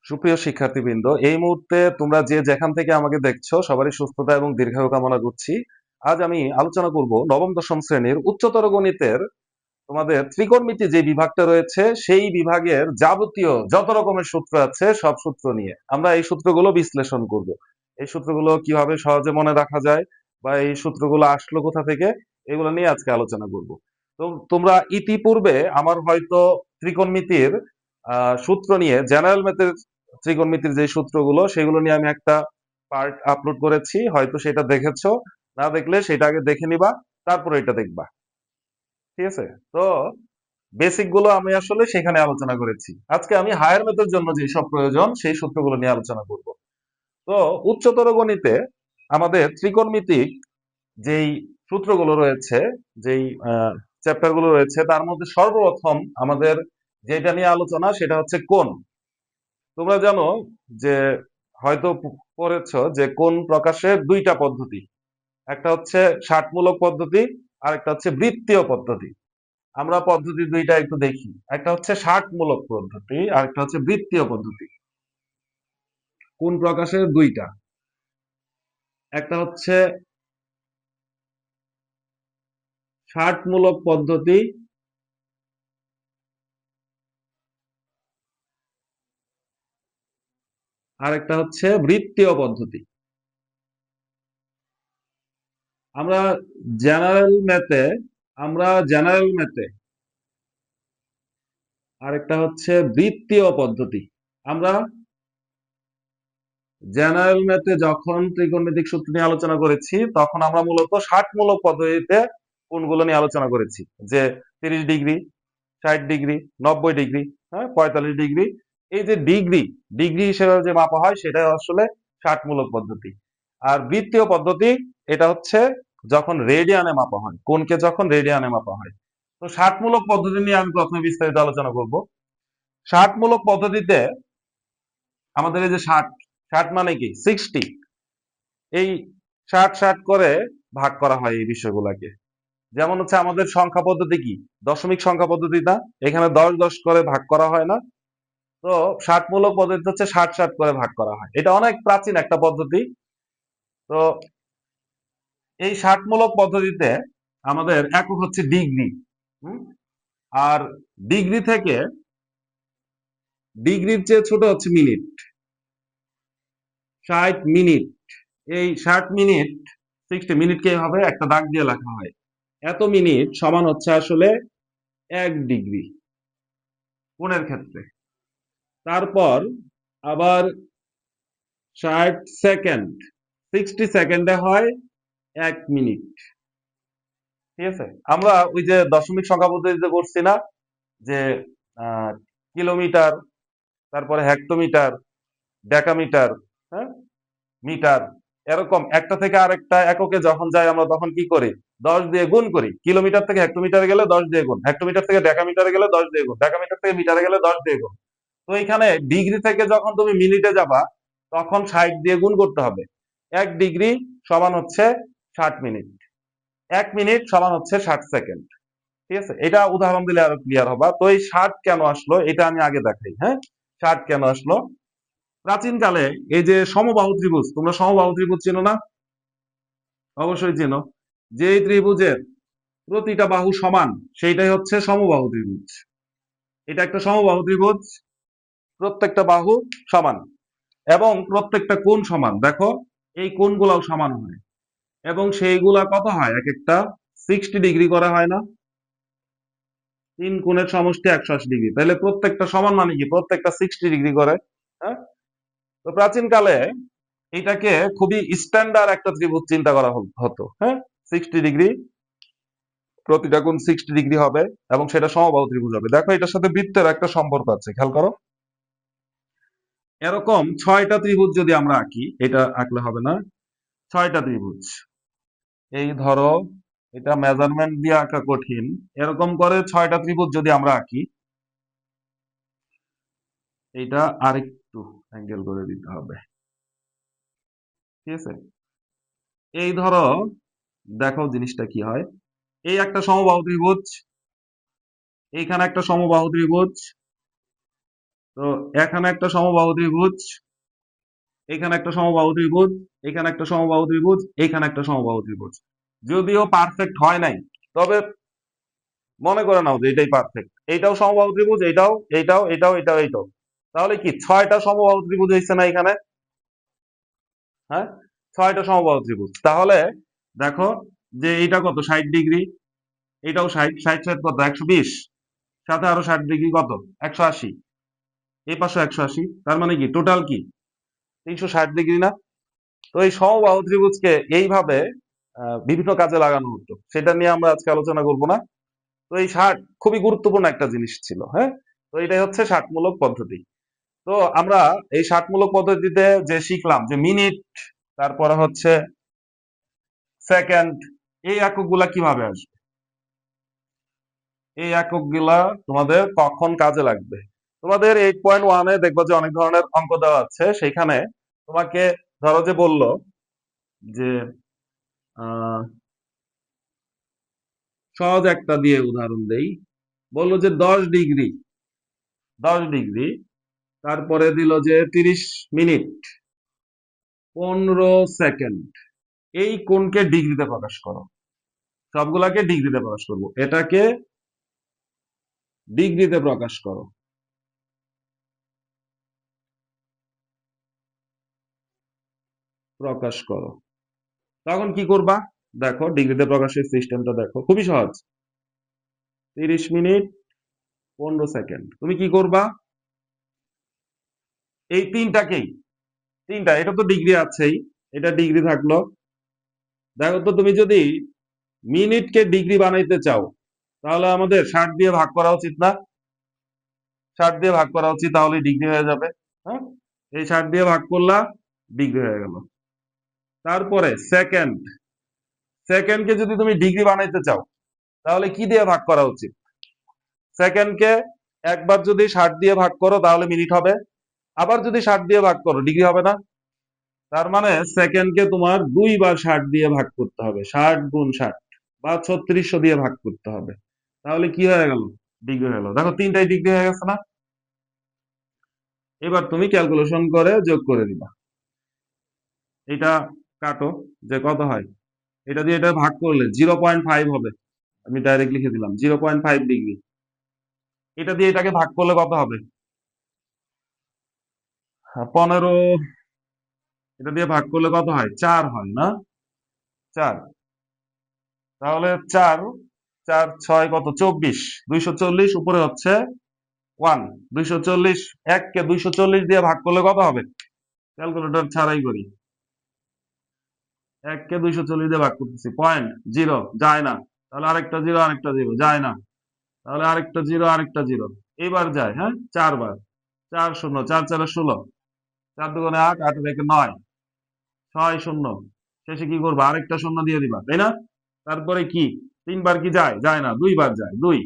সুপ্রিয় শিক্ষার্থীবৃন্দ, এই মুহূর্তে তোমরা যে যেখান থেকে আমাকে দেখছো সবারই সুস্থতা এবং দীর্ঘায়ু কামনা করছি। আজ আমি আলোচনা করব নবম দশম শ্রেণীর উচ্চতর গণিতের তোমাদের ত্রিকোণমিতি যে বিভাগটা রয়েছে সেই বিভাগের যাবতীয় যত রকমের সূত্র আছে সব সূত্র নিয়ে আমরা এই সূত্রগুলো বিশ্লেষণ করব। এই সূত্রগুলো কিভাবে সহজে মনে রাখা যায় বা এই সূত্রগুলো আসলো কোথা থেকে, এগুলো নিয়ে আজকে আলোচনা করব। তো তোমরা ইতিপূর্বে আমার হয়তো ত্রিকোণমিতির সূত্র নিয়ে জেনারেল ম্যাথের ত্রিকোণমিতির যে সূত্রগুলো সেগুলো নিয়ে আমি একটা পার্ট আপলোড করেছি, হয়তো সেটা দেখেছো। না দেখলে সেটা আগে দেখে নিবা, তারপরে এটা দেখবা। ঠিক আছে? তো বেসিক গুলো আমি আসলে সেখানে আলোচনা করেছি। আজকে আমি হায়ার ম্যাথের জন্য যে সব প্রয়োজন সেই সূত্রগুলো নিয়ে আলোচনা করব। তো উচ্চতর গণিতে আমাদের ত্রিকোণমিতিক যেই সূত্রগুলো রয়েছে, যেই চ্যাপ্টার গুলো রয়েছে, তার মধ্যে সর্বপ্রথম আমাদের যেটা নিয়ে আলোচনা সেটা হচ্ছে কোণ। তোমরা জানো যে হয়তো পড়েছো যে কোণ প্রকাশের দুইটা পদ্ধতি। একটা হচ্ছে ষাটমূলক পদ্ধতি, আর একটা হচ্ছে বৃত্তীয় পদ্ধতি। আমরা পদ্ধতি দুইটা একটু দেখি। একটা হচ্ছে ষাটমূলক পদ্ধতি, আর একটা হচ্ছে বৃত্তীয় পদ্ধতি। কোণ প্রকাশের দুইটা, একটা হচ্ছে ষাটমূলক পদ্ধতি, আর একটা হচ্ছে বৃত্তীয় পদ্ধতি। আমরা জেনারেল ম্যাথে জেনারেল ম্যাথে আরেকটা হচ্ছে বৃত্তীয় পদ্ধতি। আমরা জেনারেল ম্যাথে যখন ত্রিকোণমিতিক সূত্র নিয়ে আলোচনা করেছি তখন আমরা মূলত ষাটমূলক পদ্ধতিতে কোণগুলো নিয়ে আলোচনা করেছি, যে 30 ডিগ্রি, 60 ডিগ্রি, 90 ডিগ্রি, হ্যাঁ, 45 ডিগ্রি। এই যে ডিগ্রি, ডিগ্রি হিসেবে যে মাপা হয় সেটাই আসলে ষাটমূলক পদ্ধতি। আর বৃত্তীয় পদ্ধতি, এটা হচ্ছে যখন রেডিয়ানে মাপা হয়, কোণকে যখন রেডিয়ানে মাপা হয়। তো ষাটমূলক পদ্ধতি নিয়ে আমি প্রথমে বিস্তারিত আলোচনা করব। ষাটমূলক পদ্ধতিতে আমাদের এই যে ষাট, ষাট মানে কি 60, এই ষাট ষাট করে ভাগ করা হয় এই বিষয়গুলোকে। যেমন হচ্ছে আমাদের সংখ্যা পদ্ধতি কি, দশমিক সংখ্যা পদ্ধতি না, এখানে 10 10 করে ভাগ করা হয় না। তো ষাটমূলক পদ্ধতি হচ্ছে ষাট ষাট করে ভাগ করা হয়, এটা অনেক প্রাচীন একটা পদ্ধতি। তো এই ষাটমূলক পদ্ধতিতে আমাদের একক হচ্ছে ডিগ্রি। আর ডিগ্রি থেকে ডিগ্রির চেয়ে ছোট হচ্ছে মিনিট। 60 মিনিট, এই 60 মিনিট, 60 মিনিটকে এইভাবে একটা দাগ দিয়ে লেখা হয়। এত মিনিট সমান হচ্ছে আসলে 1 ডিগ্রি কোণের ক্ষেত্রে। তারপর আবার 60 সেকেন্ড, 60 সেকেন্ডে হয় 1 মিনিট। ঠিক আছে? আমরা ওই যে দশমিক সংখ্যা পদ্ধতিতে করছি না, যে আহ, কিলোমিটার, তারপরে হেক্টোমিটার, ডেকামিটার, হ্যাঁ, মিটার, এরকম একটা থেকে আরেকটা এককে যখন যাই আমরা তখন কি করি, 10 দিয়ে গুণ করি। কিলোমিটার থেকে হেক্টোমিটারে গেলে 10 দিয়ে গুণ, হেক্টোমিটার থেকে ডেকামিটারে গেলে 10 দিয়ে গুণ, ডেকামিটার থেকে মিটারে গেলে 10 দিয়ে গুণ। তো এখানে ডিগ্রি থেকে যখন তুমি মিনিটে যাবা তখন 60 দিয়ে গুণ করতে হবে। 1 ডিগ্রি সমান হচ্ছে 60 মিনিট, 1 মিনিট সমান হচ্ছে 60 সেকেন্ড। ঠিক আছে? এটা উদাহরণ দিলে আরো ক্লিয়ার হবা। তো এই 60 কেন আসলো এটা আমি আগে দেখাই। হ্যাঁ, 60 কেন আসলো? প্রাচীন কালে এই যে সমবাহু ত্রিভুজ, তোমরা সমবাহু ত্রিভুজ চেনো না? অবশ্যই চেনো। যে ত্রিভুজের প্রতিটা বাহু সমান সেইটাই হচ্ছে সমবাহু ত্রিভুজ। এটা একটা সমবাহু ত্রিভুজ, প্রত্যেকটা বাহু সমান এবং প্রত্যেকটা কোণ সমান। দেখো এই কোণগুলাও সমান হয় এবং সেইগুলা কত হয়, এক একটা 60 ডিগ্রি করা হয় না? তিন কোণের সমষ্টি 180 ডিগ্রি, তাহলে প্রত্যেকটা সমান মানে কি প্রত্যেকটা 60 ডিগ্রি করে। হ্যাঁ, তো প্রাচীন কালে এটাকে খুবই স্ট্যান্ডার্ড একটা ত্রিভুজ চিন্তা করা হতো। হ্যাঁ, 60 ডিগ্রি, প্রতিটা কোণ 60 ডিগ্রি হবে এবং সেটা সমবাহু ত্রিভুজ হবে। দেখো এটার সাথে বৃত্তের একটা সম্পর্ক আছে, খেয়াল করো। এরকম 6টা ত্রিভুজ যদি আমরা আঁকি, এটা আঁকলে হবে না, 6টা ত্রিভুজ, এই ধরো এটা মেজারমেন্ট দিয়ে আঁকা কঠিন, এরকম করে 6টা ত্রিভুজ যদি আমরা আঁকি, এটা আরেকটু অ্যাঙ্গেল করে দিতে হবে। ঠিক আছে? এই ধরো, দেখো জিনিসটা কি হয়, এই একটা সমবাহু ত্রিভুজ, এইখানে একটা সমবাহু ত্রিভুজ, তো এখানে একটা সমবাহু ত্রিভুজ, এখানে একটা সমবাহু ত্রিভুজ, এখানে একটা সমবাহু ত্রিভুজ, এখানে একটা সমবাহু ত্রিভুজ। যদিও পারফেক্ট হয় নাই, তবে মনে করে নাও যে এটাই পারফেক্ট। এইটাও সমবাহু ত্রিভুজ, এইটাও, এইটাও, এটাও, এটাও, এইটাও। তাহলে কি 6টা সমবাহু ত্রিভুজ হয়েছে না এখানে? হ্যাঁ, 6টা সমবাহু ত্রিভুজ। তাহলে দেখো যে এইটা কত, 60 ডিগ্রি, এটাও 60, 60, 60 কত, 120, সাথে আরো 60 ডিগ্রি কত, 180, এই পাশে 180, তার মানে কি টোটাল কি 360 ডিগ্রি না? তো এই সমবাহু ত্রিভুজকে এইভাবে বিভিন্ন কাজে লাগানো হতো, সেটা নিয়ে আমরা আজকে আলোচনা করব না। তো এই 60 খুবই গুরুত্বপূর্ণ একটা জিনিস ছিল। হ্যাঁ, তো এটাই হচ্ছে 60মূলক পদ্ধতি। তো আমরা এই 60মূলক পদ্ধতিতে যে শিখলাম যে মিনিট, তারপরে হচ্ছে সেকেন্ড, এই এককগুলা কিভাবে আসবে, এই এককগুলা তোমাদের কখন কাজে লাগবে। তোমাদের 8.1-এ দেখবো যে অনেক ধরনের অঙ্ক দেওয়া আছে, সেখানে তোমাকে ধরো যে বললো যে আহ সহজ একটা দিয়ে উদাহরণ দেই, বললো যে 10 ডিগ্রি, 10 ডিগ্রি, তারপরে দিল যে 30 মিনিট 15 সেকেন্ড, এই কোণকে ডিগ্রিতে প্রকাশ করো। সবগুলাকে ডিগ্রিতে প্রকাশ করব, এটাকে ডিগ্রিতে প্রকাশ করো, প্রকাশ করো। তখন কি করবা, দেখো ডিগ্রিতে প্রকাশের সিস্টেমটা দেখো, খুবই সহজ। 30 মিনিট 15 সেকেন্ড, তুমি কি করবা, এই তিনটাকেই, তিনটা, এটা তো ডিগ্রি আছেই, এটা ডিগ্রি থাকলো। দেখো তো তুমি যদি মিনিটকে ডিগ্রি বানাইতে চাও, তাহলে আমাদের 60 দিয়ে ভাগ করা উচিত না? 60 দিয়ে ভাগ করা উচিত, তাহলে ডিগ্রি হয়ে যাবে। হ্যাঁ, এই 60 দিয়ে ভাগ করলা, ডিগ্রি হয়ে গেল। তারপরে সেকেন্ড, সেকেন্ডকে যদি তুমি ডিগ্রি বানাইতে চাও, তাহলে কি দিয়ে ভাগ করা উচিত? সেকেন্ডকে একবার যদি 60 দিয়ে ভাগ করো তাহলে মিনিট হবে, আবার যদি 60 দিয়ে ভাগ করো ডিগ্রি হবে না? তার মানে সেকেন্ডকে তোমার 2 বার 60 দিয়ে ভাগ করতে হবে, 60 × 60 বা 3600 দিয়ে ভাগ করতে হবে, তাহলে কি হয়ে গেল, ডিগ্রি হয়ে গেল। দেখো তিনটাই ডিগ্রি হয়ে গেছে না? এবার তুমি ক্যালকুলেশন করে যোগ করে দিবা, এটা কাটো, যে কত হয়, এটা দিয়ে এটা ভাগ করলে 0.5 হবে। আমি ডাইরেক্ট লিখে দিলাম 0.5 ডিগ্রি। এটা দিয়ে এটাকে ভাগ করলে কত হবে, 15, এটা দিয়ে ভাগ করলে কত হয়, 4 হয় না? 4, তাহলে 4, 4, 6 কত, 24, 240, উপরে হচ্ছে 1, 240, 1 কে 240 দিয়ে ভাগ করলে কত হবে, ক্যালকুলেটর ছাড়াই করি, 1 কে 240 দিয়ে ভাগ করতেছি, 0.0 যায় না, তাহলে আরেকটা জিরো, আরেকটা জিরো যায় না, তাহলে আরেকটা জিরো, আরেকটা জিরো, এবার যায়, হ্যাঁ 4 বার, 4 শূন্য, 4 4 16, 4 2 8, 8 1 9, 6 শূন্য, শেষে কি করবা, আরেকটা শূন্য দিয়ে দিবা, তাই না? তারপরে কি 3 বার কি যায়, যায় না, 2 বার যায়, 2,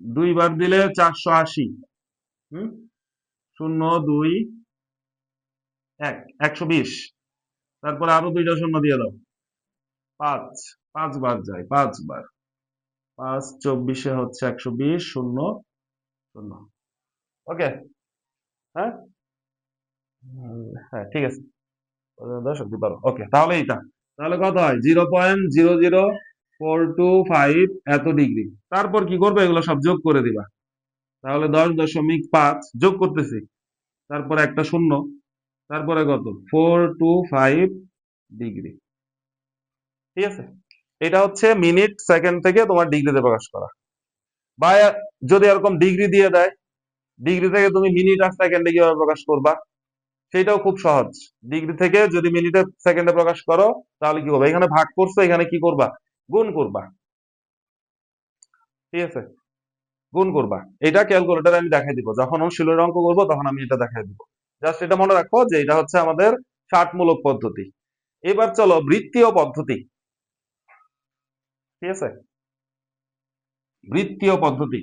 2 বার দিলে 480, হুম, 0 2 1, 120, তারপরে আরো 2টা শূন্য দিয়ে দাও, 5, 5 বার যায়, 5 বার, 5 24-এ হচ্ছে 120, 0 0। ওকে, হ্যাঁ, হ্যাঁ ঠিক আছে, 10 অব্দি পারো, ওকে, তাহলে এইটা, তাহলে কত হয়, 0.00425 এত ডিগ্রি। তারপর কি করবে, এগুলো সব যোগ করে দিবা, তাহলে 10.5 যোগ করতেছি, তারপরে একটা শূন্য, তারপরে কত, 425 ডিগ্রি। ঠিক আছে, এটা হচ্ছে মিনিট সেকেন্ড থেকে তোমার ডিগ্রিতে প্রকাশ করা। বা যদি এরকম ডিগ্রি দিয়ে দেয়, ডিগ্রি থেকে তুমি মিনিট আর সেকেন্ডে কিভাবে প্রকাশ করবা, সেটাও খুব সহজ। ডিগ্রি থেকে যদি মিনিটে সেকেন্ডে প্রকাশ করো, তাহলে কি হবে, এখানে ভাগ করছো, এখানে কি করবা, গুণ করবা। ঠিক আছে, গুণ করবা, এটা ক্যালকুলেটরে আমি দেখাই দিব, যখন অনুশীলনের অঙ্ক করবো তখন আমি এটা দেখাই দিব। জাস্ট এটা মনে রাখো যে এটা হচ্ছে আমাদের 60মূলক পদ্ধতি। এবার চলো বৃত্তীয় পদ্ধতি। ঠিক আছে, বৃত্তীয় পদ্ধতি,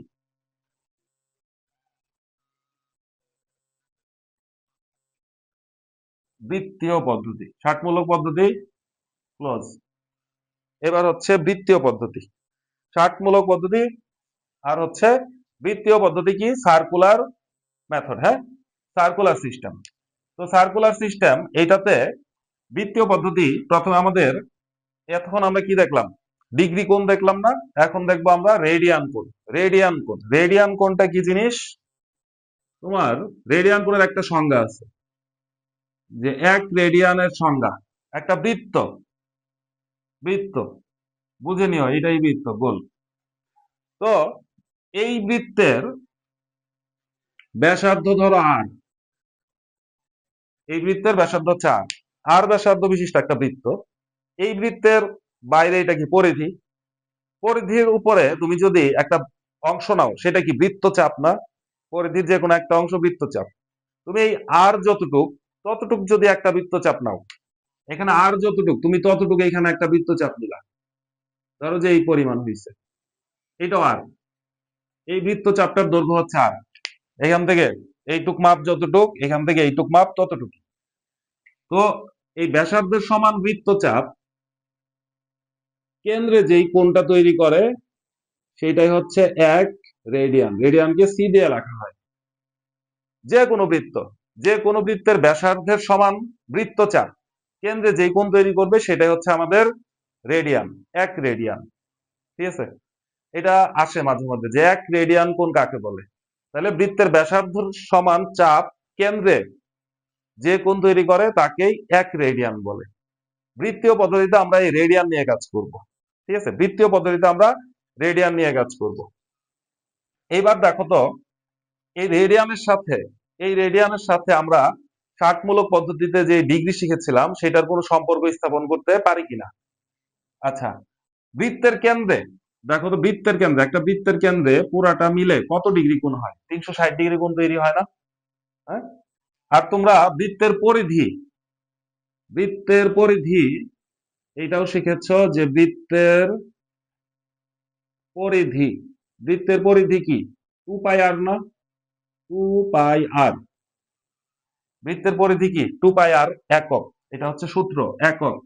বৃত্তীয় পদ্ধতি, 60মূলক পদ্ধতি ক্লোজ। এবার হচ্ছে বৃত্তীয় পদ্ধতি, 60মূলক পদ্ধতি আর হচ্ছে বৃত্তীয় পদ্ধতি কি, সার্কুলার মেথড, হ্যাঁ, সার্কুলার সিস্টেম। তো সার্কুলার সিস্টেম এইটাতে বৃত্তীয় পদ্ধতি প্রথমে আমাদের, এখন আমরা কি দেখলাম, ডিগ্রি কোণ দেখলাম না, এখন দেখবো আমরা রেডিয়ান কোণ। রেডিয়ান কোণ, রেডিয়ান কোণটা কি জিনিস? তোমার রেডিয়ান কোণের একটা সংজ্ঞা আছে, যে এক রেডিয়ানের সংজ্ঞা, একটা বৃত্ত, বৃত্ত বুঝে নিও, এটাই বৃত্ত, গোল। তো এই বৃত্তের ব্যাসার্ধ ধরো আর, এই বৃত্তের ব্যাসার্ধ হচ্ছে আর, আর ব্যাসার্ধ বিশিষ্ট একটা বৃত্ত। এই বৃত্তের বাইরে এটা কি পরিধি, পরিধির উপরে তুমি যদি একটা অংশ নাও, সেটা কি বৃত্তচাপ না? পরিধির যে কোনো একটা অংশ বৃত্তচাপ। তুমি এই আর যতটুক, ততটুক যদি একটা বৃত্তচাপ নাও, এখানে আর যতটুক তুমি ততটুক এখানে একটা বৃত্তচাপ নিলা, ধরো যে এই পরিমাণ হয়েছে, এটাও আর। এই বৃত্তচাপটার দৈর্ঘ্য হচ্ছে আর, এখান থেকে এইটুক মাপ যতটুক, এখান থেকে এইটুক মাপ ততটুক। তো এই ব্যাসার্ধের সমান বৃত্তচাপ কেন্দ্রে যেই কোণটা তৈরি করে সেটাই হচ্ছে 1 রেডিয়ান। রেডিয়ানকে সি দিয়ে লেখা হয়। যে কোনো বৃত্ত, যে কোনো বৃত্তের ব্যাসার্ধের সমান বৃত্তচাপ কেন্দ্রে যেই কোণ তৈরি করবে সেটাই হচ্ছে আমাদের রেডিয়ান, 1 রেডিয়ান। ঠিক আছে, এটা আসে মাঝে মধ্যে যে 1 রেডিয়ান কোণ কাকে বলে। তাহলে বৃত্তের ব্যাসার্ধ সমান চাপ কেন্দ্রে যে কোণ তৈরি করে তাকেই 1 রেডিয়ান বলে। বৃত্তীয় পদ্ধতিতে আমরা এই রেডিয়ান নিয়ে কাজ করব। ঠিক আছে, বৃত্তীয় পদ্ধতিতে আমরা রেডিয়ান নিয়ে কাজ করব। এইবার দেখো তো, এই রেডিয়ানের সাথে, এই রেডিয়ানের সাথে আমরা ষাটমূলক পদ্ধতিতে যে ডিগ্রি শিখেছিলাম সেটার কোনো সম্পর্ক স্থাপন করতে পারি কিনা। আচ্ছা, বৃত্তের কেন্দ্রে দেখো তো, বৃত্তের কেন্দ্রে, একটা বৃত্তের কেন্দ্রে পুরাটা মিলে কত ডিগ্রি কোণ হয়? 360 ডিগ্রি কোণ তৈরি হয় না? হ্যাঁ। আর তোমরা বৃত্তের পরিধি, বৃত্তের পরিধি এটাও শিখেছ, যে বৃত্তের পরিধি, বৃত্তের পরিধি কি 2 পাই আর না? 2 পাই আর, বৃত্তের পরিধি কি 2 পাই আর একক, এটা হচ্ছে সূত্র, একক।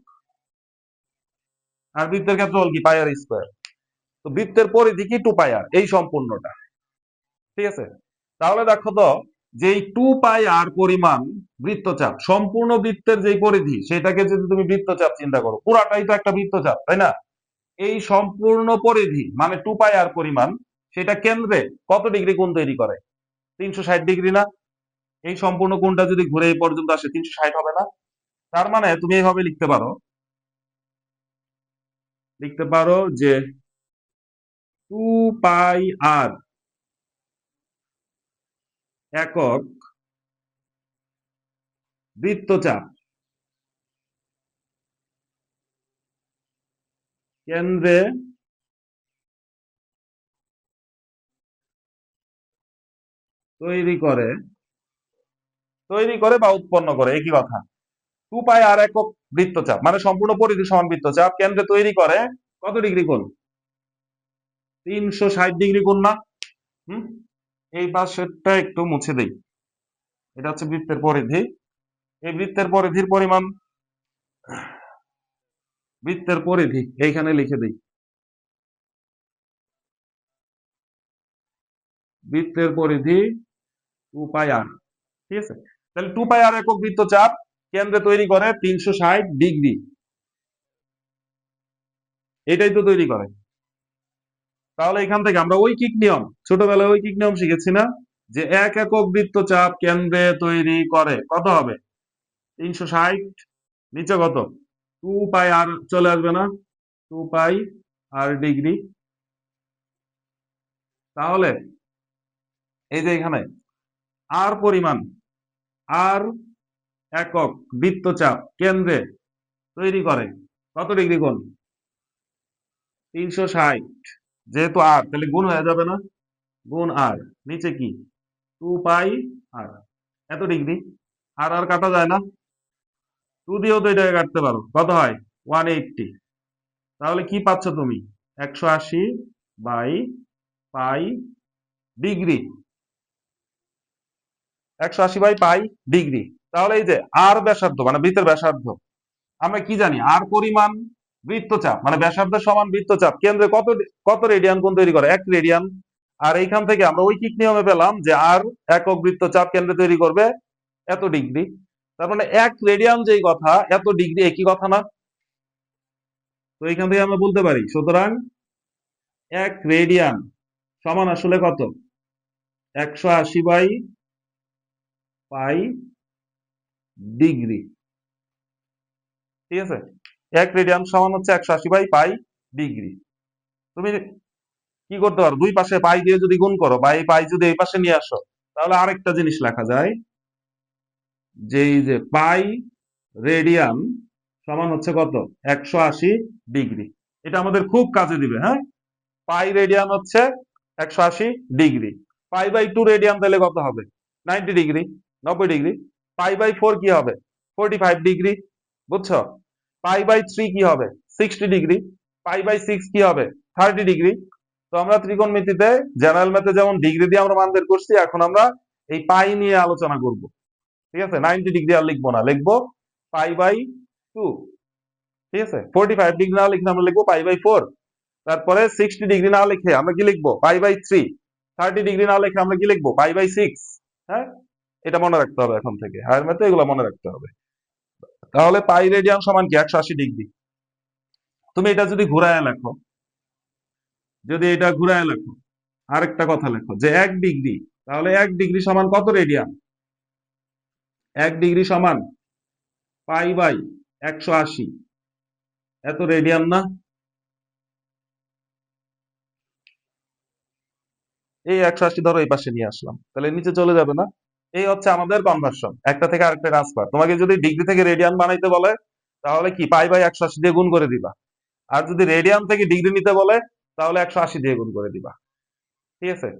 আর বৃত্তের ক্ষেত্রফল কি পাই আর স্কোয়ার। তো বৃত্তের পরিধি কি 2 পাই আর, এই সম্পূর্ণটা। ঠিক আছে, তাহলে দেখো তো, যে 2 পাই আর পরিমাণ বৃত্তচাপ, সম্পূর্ণ বৃত্তের যে পরিধি সেটাকে যদি তুমি বৃত্তচাপ চিন্তা করো, পুরাটাই তো একটা বৃত্তচাপ, তাই না? এই সম্পূর্ণ পরিধি মানে 2 পাই আর পরিমাণ, সেটা কেন্দ্রে কত ডিগ্রি কোণ তৈরি করে? 360 ডিগ্রি না? এই সম্পূর্ণ কোণটা যদি ঘুরে এই পর্যন্ত আসে, 360 হবে না? তার মানে তুমি এইভাবে লিখতে পারো, লিখতে পারো যে 2 পাই আর একক বৃত্তচাপ কেন্দ্রে তৈরি করে, তৈরি করে বা উৎপন্ন করে, একই কথা। 2 পাই আর একক বৃত্তচাপ মানে সম্পূর্ণ পরিধি সমান বৃত্তচাপ কেন্দ্রে তৈরি করে কত ডিগ্রি কোণ? 360 ডিগ্রি কোণ না? হুম, এই পাশেরটা একটু মুছে দেই। এটা হচ্ছে বৃত্তের পরিধি, এই বৃত্তের পরিধির পরিমাণ, বৃত্তের পরিধি এইখানে লিখে দিই, বৃত্তের পরিধি 2 পাই আর। ঠিক আছে, তাহলে 2 পাই আর একক বৃত্তচাপ কেন্দ্রে তৈরি করে 360 ডিগ্রি, এটাই তো তৈরি করে। তাহলে এখান থেকে আমরা ঐকিক নিয়ম, ছোটবেলায় ঐকিক নিয়ম শিখেছি না, যে এক একক বৃত্তচাপ কেন্দ্রে তৈরি করে কত হবে? 360, নিচে কত? 2 পাই আর চলে আসবে না? 2 পাই আর ডিগ্রি। তাহলে এই যে এখানে আর পরিমাণ, আর একক বৃত্তচাপ কেন্দ্রে তৈরি করে কত ডিগ্রি কোণ? 360, যেহেতু আর তাহলে গুণ হয়ে যাবে না? গুণ আর, নিচে কি 2 পাই আর, এত ডিগ্রি। আর আর কাটা যায় না? 2 দিয়েও তো এটাকে কাটতে পারো, কত হয়? 180। তাহলে কি পাচ্ছ তুমি? 180/পাই ডিগ্রি, 180/পাই ডিগ্রি। তাহলে এই যে আর ব্যাসার্ধ মানে বৃত্তের ব্যাসার্ধ, আমরা কি জানি? আর পরিমাণ বৃত্তচাপ মানে ব্যাসার্ধের সমান বৃত্তচাপ কেন্দ্রে কত, কত রেডিয়ান কোণ তৈরি করে? 1 রেডিয়ান। আর এইখান থেকে আমরা ঐকিক নিয়মে পেলাম যে আর একক বৃত্তচাপ কেন্দ্রে তৈরি করবে এত ডিগ্রি। তার মানে 1 রেডিয়ান যেই কথা, এত ডিগ্রি একই কথা না? তো এইখান থেকে আমরা বলতে পারি, সুতরাং 1 রেডিয়ান সমান আসলে কত? 180/পাই ডিগ্রি। ঠিক আছে? 1 রেডিয়ান সমান হচ্ছে 180/পাই ডিগ্রি। তুমি কি করতে পারো? দুই পাশে পাই দিয়ে যদি গুণ করো বা এই পাই যদি এই পাশে নিয়ে আসো, তাহলে আরেকটা জিনিস লেখা যায় যে এই যে পাই রেডিয়ান সমান হচ্ছে কত? 180 ডিগ্রি। এটা আমাদের খুব কাজে দিবে, হ্যাঁ? পাই রেডিয়ান হচ্ছে 180 ডিগ্রি। পাই/2 রেডিয়ান তাহলে কত হবে? 90 ডিগ্রি, 90 ডিগ্রি। পাই/4 কি হবে? 45 ডিগ্রি। বুঝছো? পাই/3 কি হবে? 60 ডিগ্রি। পাই/6 কি হবে? 30 ডিগ্রি। তো আমরা ত্রিকোণমিতিতে জেনারেল ম্যাথে যেমন ডিগ্রি দিয়ে আমরা মান বের করছি, এখন আমরা এই পাই নিয়ে আলোচনা করব। ঠিক আছে? 90 ডিগ্রি আর লিখবো না, লিখবো পাই/2। ঠিক আছে? 45 ডিগ্রি না লিখলে আমরা লিখবো পাই/4। তারপরে 60 ডিগ্রি না লিখে আমরা কি লিখবো? পাই/3। 30 ডিগ্রি না লিখে আমরা কি লিখবো? পাই/6। হ্যাঁ, এটা মনে রাখতে হবে এখন থেকে, হায়ার ম্যাথে এগুলো মনে রাখতে হবে। তাহলে পাই রেডিয়ান সমান কি? 180 ডিগ্রি। তুমি এটা যদি ঘুরায় লেখো, যদি এটা ঘুরায় লেখো, আরেকটা কথা লেখো যে 1 ডিগ্রি, তাহলে 1 ডিগ্রি সমান কত রেডিয়ান? 1 ডিগ্রি সমান পাই/180, এত রেডিয়ান না? এই 180 ধরো এই পাশে নিয়ে আসলাম, তাহলে নিচে চলে যাবে না? এই হচ্ছে আমাদের কনভার্সন, একটা থেকে আরেকটা ট্রান্সফার। তোমাকে যদি ডিগ্রি থেকে রেডিয়ান বানাইতে বলে, তাহলে কি পাই/180 দিয়ে গুণ করে দিবা। আর যদি রেডিয়ান থেকে ডিগ্রি নিতে বলে, তাহলে 180 দিয়ে গুণ করে দিবা। ঠিক আছে?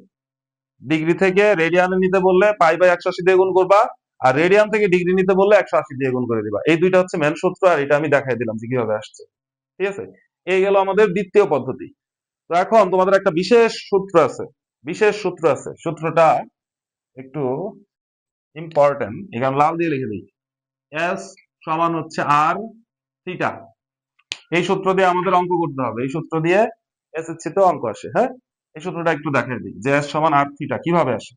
ডিগ্রি থেকে রেডিয়ানে নিতে বললে পাই/180 দিয়ে গুণ করবা, আর রেডিয়ান থেকে ডিগ্রি নিতে বললে 180 দিয়ে গুণ করে দিবা। এই দুইটা হচ্ছে মেন সূত্র, আর এটা আমি দেখাই দিলাম যে কিভাবে আসছে। ঠিক আছে? এই গেল আমাদের দ্বিতীয় পদ্ধতি। তো এখন তোমাদের একটা বিশেষ সূত্র আছে, বিশেষ সূত্র আছে। সূত্রটা একটু ইম্পর্টেন্ট, এখানে লাল দিয়ে লিখে দিই। এস সমান হচ্ছে আর থিটা। এই সূত্র দিয়ে আমাদের অঙ্ক করতে হবে, এই সূত্র দিয়ে এসএসসি তে অঙ্ক আসে। হ্যাঁ, এই সূত্রটা একটু দেখাই দিই যে এস সমান আর থিটা কিভাবে আসে।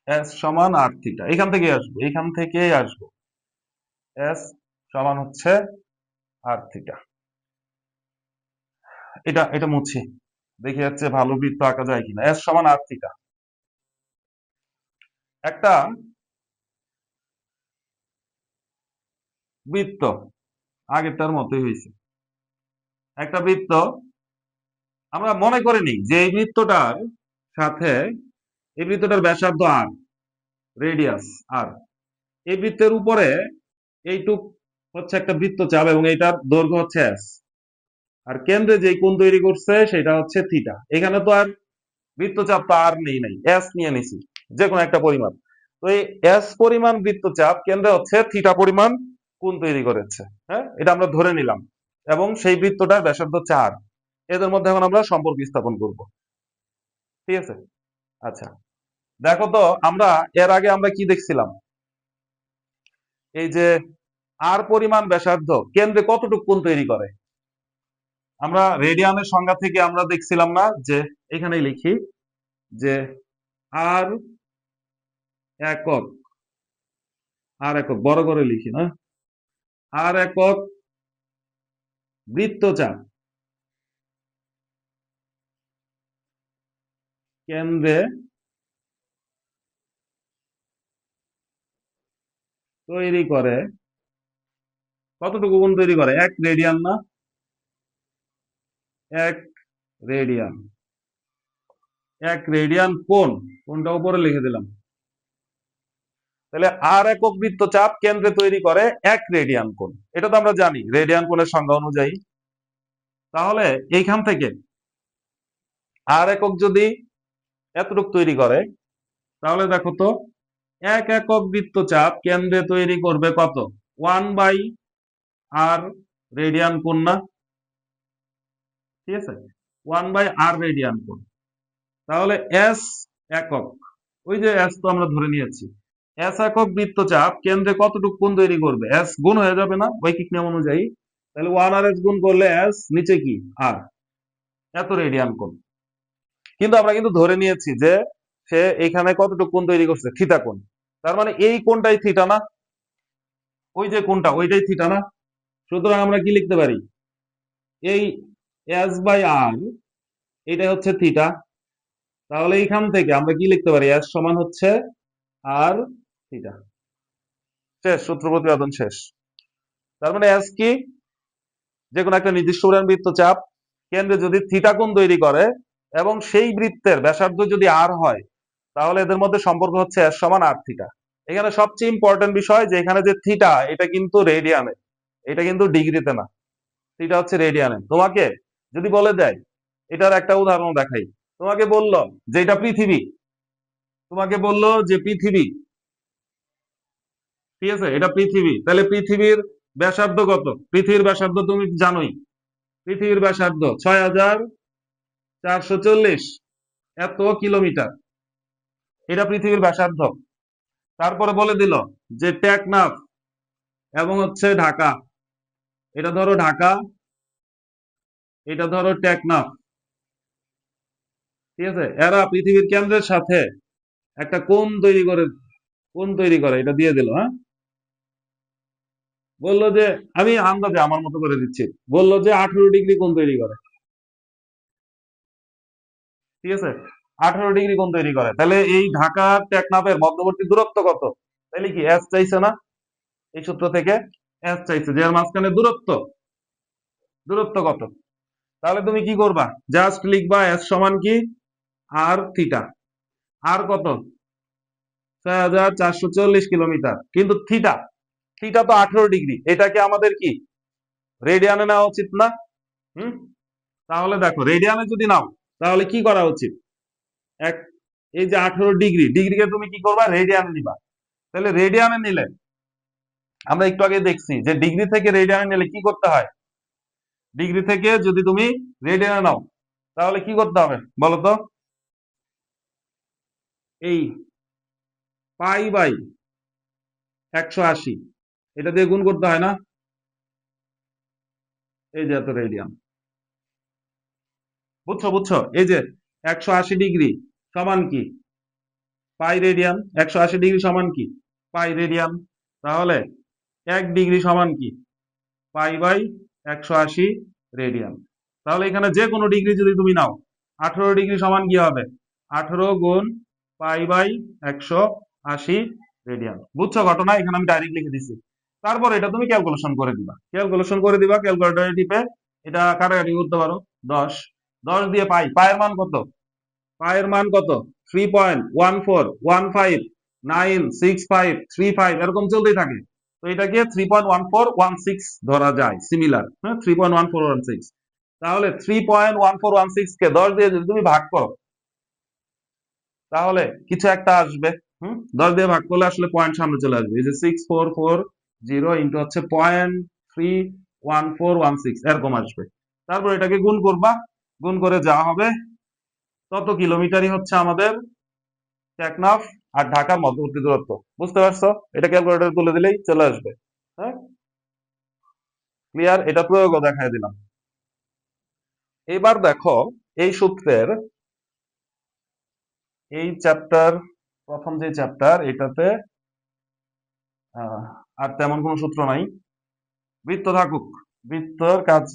এস সমান আর থিটা এখান থেকে আসবো, এখান থেকেই আসবো। এস সমান হচ্ছে আর থিটা। এটা এটা মুছি, দেখে যাচ্ছে ভালো বৃত্ত আঁকা যায় কিনা। এস সমান আর থিটা। একটা বৃত্ত আগেরটার মতোই হয়েছে। একটা বৃত্ত আমরা মনে করে নিই যে এই বৃত্তটার সাথে এই বৃত্তটার ব্যাসার্ধ আর, রেডিয়াস আর। এই বৃত্তের উপরে এইটুক হচ্ছে একটা বৃত্তচাপ এবং এইটার দৈর্ঘ্য হচ্ছে এস। আর কেন্দ্রে যে কোণ তৈরি করছে সেটা হচ্ছে থিটা। এখানে তো আর বৃত্তচাপ তো আর নেই, নাই এস নিয়ে নিছি, যে কোনো একটা পরিমাণ। তো এই এস পরিমাণ বৃত্তচাপ কেন্দ্রে হচ্ছে থিটা পরিমাণ কোণ তৈরি করেছে। হ্যাঁ, এটা আমরা ধরে নিলাম, এবং সেই বৃত্তটার ব্যাসার্ধ 4। এদের মধ্যে এখন আমরা সম্পর্ক স্থাপন করব। ঠিক আছে? আচ্ছা, দেখো তো আমরা এর আগে আমরা কি দেখছিলাম? এই যে আর পরিমাণ ব্যাসার্ধ কেন্দ্রে কতটুকু কোণ তৈরি করে? আমরা রেডিয়ানের সংজ্ঞা থেকে আমরা দেখছিলাম না যে, এখানেই লিখি যে আর একক, আর একক বড় করে লিখি না, আর একক বৃত্তচাপ কেন্দ্রে তৈরি করে কতটুকু কোণ তৈরি করে? 1 রেডিয়ান না? 1 রেডিয়ান, 1 রেডিয়ান কোণ, কোণটা উপরে লিখে দিলাম। তাহলে আর একক বৃত্তচাপ কেন্দ্রে তৈরি করে 1 রেডিয়ান কোণ। এটা তো আমরা জানি রেডিয়ান কোণের সংজ্ঞা অনুযায়ী। তাহলে এইখান থেকে আর একক যদি এতটুক তৈরি করে, তাহলে দেখো তো 1 একক বৃত্তচাপ কেন্দ্রে তৈরি করবে কত? 1/r রেডিয়ান কোণ না? ঠিক আছে? 1/r রেডিয়ান কোণ। তাহলে এস একক, ওই যে এস তো আমরা ধরে নিয়েছি, এস একক বৃত্তচাপ কেন্দ্রে কতটুকু কোণ তৈরি করবে? এস গুণ হয়ে যাবে না ঐকিক নিয়ম অনুযায়ী? তাহলে 1r এস গুণ করলে এস, নিচে কি আর। এত রেডিয়ান কোণ। কিন্তু আমরা কিন্তু ধরে নিয়েছি যে সে এখানে কতটুকু কোণ তৈরি করছে, থিটা কোণ। তার মানে এই কোণটাই থিটা না, ওই যে কোণটা ওইটাই থিটা না। সুতরাং আমরা কি লিখতে পারি, এই এস বাই আর এটা হচ্ছে থিটা। তাহলে এইখান থেকে আমরা কি লিখতে পারি, এস সমান হচ্ছে আর থিটা। শেষ, সূত্র প্রতিপাদন শেষ। তার মানে এস কি, যে কোনো একটা নির্দিষ্ট পরিমাণ বৃত্তচাপ কেন্দ্রে যদি থিটা কোণ তৈরি করে এবং সেই বৃত্তের ব্যাসার্ধ যদি আর হয়, তাহলে এদের মধ্যে সম্পর্ক হচ্ছে এস সমান আর থিটা। এখানে সবচেয়ে ইম্পর্টেন্ট বিষয় যে এখানে যে থিটা, এটা কিন্তু রেডিয়ানে, এটা কিন্তু ডিগ্রিতে না, থিটা হচ্ছে রেডিয়ানে। তোমাকে যদি বলে দেয়, এটার একটা উদাহরণ দেখাই, তোমাকে বলল যে এটা পৃথিবী, তোমাকে বললো যে পৃথিবী, ঠিক আছে, এটা পৃথিবী, তাহলে পৃথিবীর ব্যাসার্ধ কত? পৃথিবীর ব্যাসার্ধ তুমি জানোই, পৃথিবীর ব্যাসার্ধ ৬,৪৪০ এত কিলোমিটার, এটা পৃথিবীর ব্যাসার্ধ। তারপরে বলে দিল যে টেকনাফ এবং হচ্ছে ঢাকা, এটা ধরো ঢাকা, এটা ধরো টেকনাফ, ঠিক আছে, এরা পৃথিবীর কেন্দ্রের সাথে একটা কোণ তৈরি করে, এটা দিয়ে দিল। হ্যাঁ, বললো যে, আমি আন্দাজে আমার মতো করে দিচ্ছি, বললো যে 18 ডিগ্রি কোণ তৈরি করে, ঠিক আছে, 18 ডিগ্রি কোণ তৈরি করে। তাহলে এই ঢাকা টেকনাফের মধ্যবর্তী দূরত্ব কত? তাহলে কি এস চাইছে না, এই সূত্র থেকে এস চাইছে, যে এর মাঝখানে দূরত্ব, দূরত্ব কত? তাহলে তুমি কি করবা, জাস্ট লিখবা এস সমান কি আর থিটা। আর কত? ৬,৪৪০ কিলোমিটার। কিন্তু থিটা, থিটা তো 18 ডিগ্রি, এটাকে আমাদের কি রেডিয়ানে নেওয়া উচিত না? হুম, তাহলে দেখো রেডিয়ানে যদি নাও, তাহলে কি করা উচিত, এক, এই যে 18 ডিগ্রি, ডিগ্রিকে তুমি কি করবা, রেডিয়ানে নিবা। তাহলে রেডিয়ানে নিলে, আমরা একটু আগে দেখছি যে ডিগ্রি থেকে রেডিয়ানে নিলে কি করতে হয়, ডিগ্রি থেকে যদি তুমি রেডিয়ানে নাও, তাহলে কি করতে হবে বলতো, এই পাই বাই 180 এটা দিয়ে গুণ করতে হয় না, এই যে এত রেডিয়ান। বুঝছো বুঝছো, এই যে 180 ডিগ্রি সমান কি পাই রেডিয়ান, 180 ডিগ্রি সমান কি পাই রেডিয়ান। তাহলে 1 ডিগ্রি সমান কি পাই বাই 180 রেডিয়ান। তাহলে এখানে যে কোনো ডিগ্রি যদি তুমি নাও, 18 ডিগ্রি সমান কি হবে, 18 গুণ পাই বাই 180 রেডিয়ান। বুঝছো ঘটনা, এখানে আমি ডাইরেক্ট লিখে দিচ্ছি। তারপর এটা তুমি ক্যালকুলেশন করে দিবা, ক্যালকুলেটরে টিপে এটা কাটাকাটি করতে পারো। 10, 10 দিয়ে পায়ের মান কত, পায়ের মান কত, 3.14159653 এরকম চলতেই থাকে। তো এটাকে 3.1416 ধরা যায়, সিমিলার, হ্যাঁ, 3.1416। তাহলে 3.1416 কে 10 দিয়ে যদি তুমি ভাগ করো, তাহলে কিছু একটা আসবে। 10 দিয়ে ভাগ করলে আসলে পয়েন্ট সামনে চলে আসবে, এই যে 6440 ইন্টু হচ্ছে 0.31416 এরকম আসবে। তারপর এটাকে গুণ করবা, গুণ করে যা হবে তত কিলোমিটারই হচ্ছে আমাদের টেকনাফ আর ঢাকার মধ্যবর্তী দূরত্ব। বুঝতে পারছো, এটা ক্যালকুলেটরে তুলে দিলেই চলে আসবে। হ্যাঁ, ক্লিয়ার, এটা প্রয়োগও দেখায় দিলাম। এবার দেখো এই সূত্রের এই চ্যাপ্টার, প্রথম যে চ্যাপ্টার, এটাতে আর তেমন কোনো সূত্র নাই। বৃত্ত থাকুক, বৃত্তর কাজ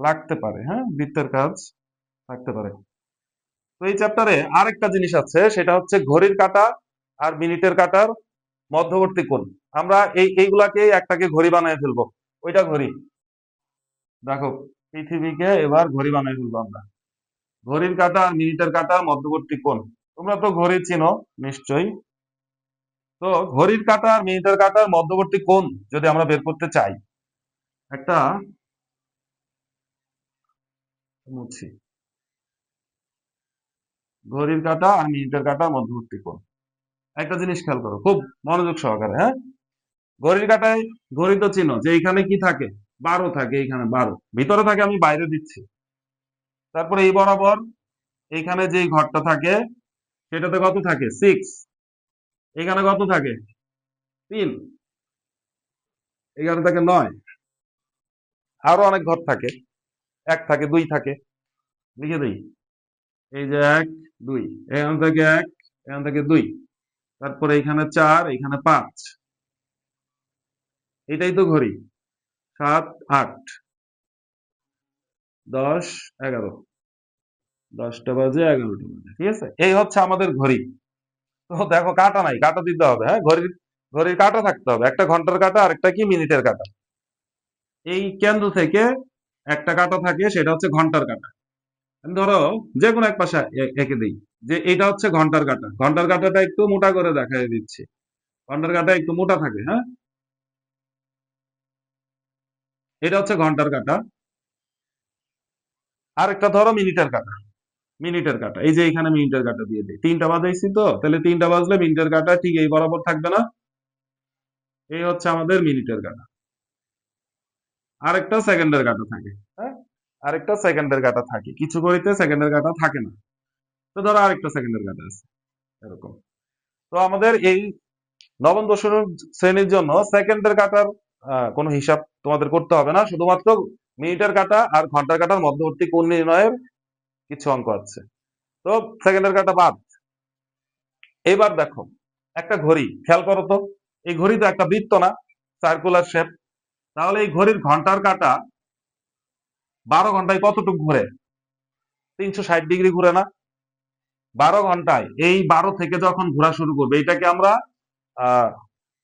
লাগতে পারে, হ্যাঁ, বৃত্তের কাজ থাকতে পারে। তো এই চ্যাপ্টারে আরেকটা জিনিস আছে, সেটা হচ্ছে ঘড়ির কাঁটা আর মিনিটের কাঁটার মধ্যবর্তী কোণ। আমরা এইগুলাকে একটাকে ঘড়ি বানিয়ে ফেলবো, ওইটা ঘড়ি। দেখো পৃথিবীকে এবার ঘড়ি বানিয়ে ফেলবো আমরা। ঘড়ির কাঁটা আর মিনিটের কাঁটার মধ্যবর্তী কোণ, তোমরা তো ঘড়ি চিনো নিশ্চয়ই। তো ঘড়ির কাঁটা আর মিনিটের কাঁটার মধ্যবর্তী কোণ যদি আমরা বের করতে চাই, একটা মুছি, ঘড়ির কাঁটা আর মিনিটের কাঁটার মধ্যবর্তী কোণ, একটা জিনিস খেয়াল করো খুব মনোযোগ সহকারে। হ্যাঁ, ঘড়ির কাঁটায়, ঘড়ি তো চিনো যে এখানে কি থাকে, 12 থাকে, এইখানে 12 ভিতরে থাকে, আমি বাইরে দিচ্ছি। তারপরে এই বরাবর এইখানে যে ঘরটা থাকে, সেটাতে কত থাকে, 6, এখানে কত থাকে, 3, এখানে থাকে 9, আরো অনেক ঘর থাকে, 1 থাকে, 2 থাকে। লিখে দিই, এই যে 1 2, এখান থেকে 1, এখান থেকে 2, তারপরে এখানে 4, এখানে 5, এটাই তো ঘড়ি। 7 8 10 11, 10টা বাজে 11টা বাজে, ঠিক আছে, এই হচ্ছে আমাদের ঘড়ি। তো দেখো কাঁটা নাই, কাঁটা দিতে হবে, হ্যাঁ, ঘড়ির কাঁটা থাকতে হবে, একটা ঘন্টার কাঁটা আর একটা কি মিনিটের কাঁটা। এই কেন্দ্র থেকে একটা কাঁটা থাকে, সেটা হচ্ছে ঘন্টার কাঁটা। আমি ধরো যে কোনো এক পাশে এঁকে দিই, যে এটা হচ্ছে ঘন্টার কাঁটা, ঘন্টার কাঁটাটা একটু মোটা করে দেখাই দিচ্ছি, ঘন্টার কাঁটা একটু মোটা থাকে, হ্যাঁ, এটা হচ্ছে ঘন্টার কাঁটা। আর একটা ধরো মিনিটের কাঁটা, মিনিটের কাঁটা, এই যে এখানে মিনিটের কাঁটা দিয়ে দিই, 3টা বাজাইছি তো, তাহলে 3টা বাজলে মিনিটের কাঁটা ঠিক এই বরাবর থাকবে না, এই হচ্ছে আমাদের মিনিটের কাঁটা। আরেকটা সেকেন্ডের কাঁটা থাকে, হ্যাঁ, আরেকটা সেকেন্ডের কাঁটা থাকে, কিছু ঘড়িতে সেকেন্ডের কাঁটা থাকে না। তো ধরো আরেকটা সেকেন্ডের কাঁটা আছে, এরকম। তো আমাদের এই নবম দশম শ্রেণীর জন্য সেকেন্ডের কাঁটার কোনো হিসাব তোমাদের করতে হবে না, শুধুমাত্র মিনিটের কাঁটা আর ঘন্টার কাঁটার মধ্যবর্তী কোণ নির্ণয়ের কিছু অঙ্ক আছে। তো সেকেন্ডের কাঁটা বাদ। এবার দেখো একটা ঘড়ি, খেয়াল করো তো, এই ঘড়ি তো একটা বৃত্ত না, সার্কুলার শেপ, তাহলে এই ঘড়ির ঘন্টার কাঁটা 12 ঘন্টায় কতটুকু ঘুরে? 360 ডিগ্রি ঘুরে না? 12 ঘন্টায় এই 12 থেকে যখন ঘোরা শুরু করবে, এটাকে আমরা আহ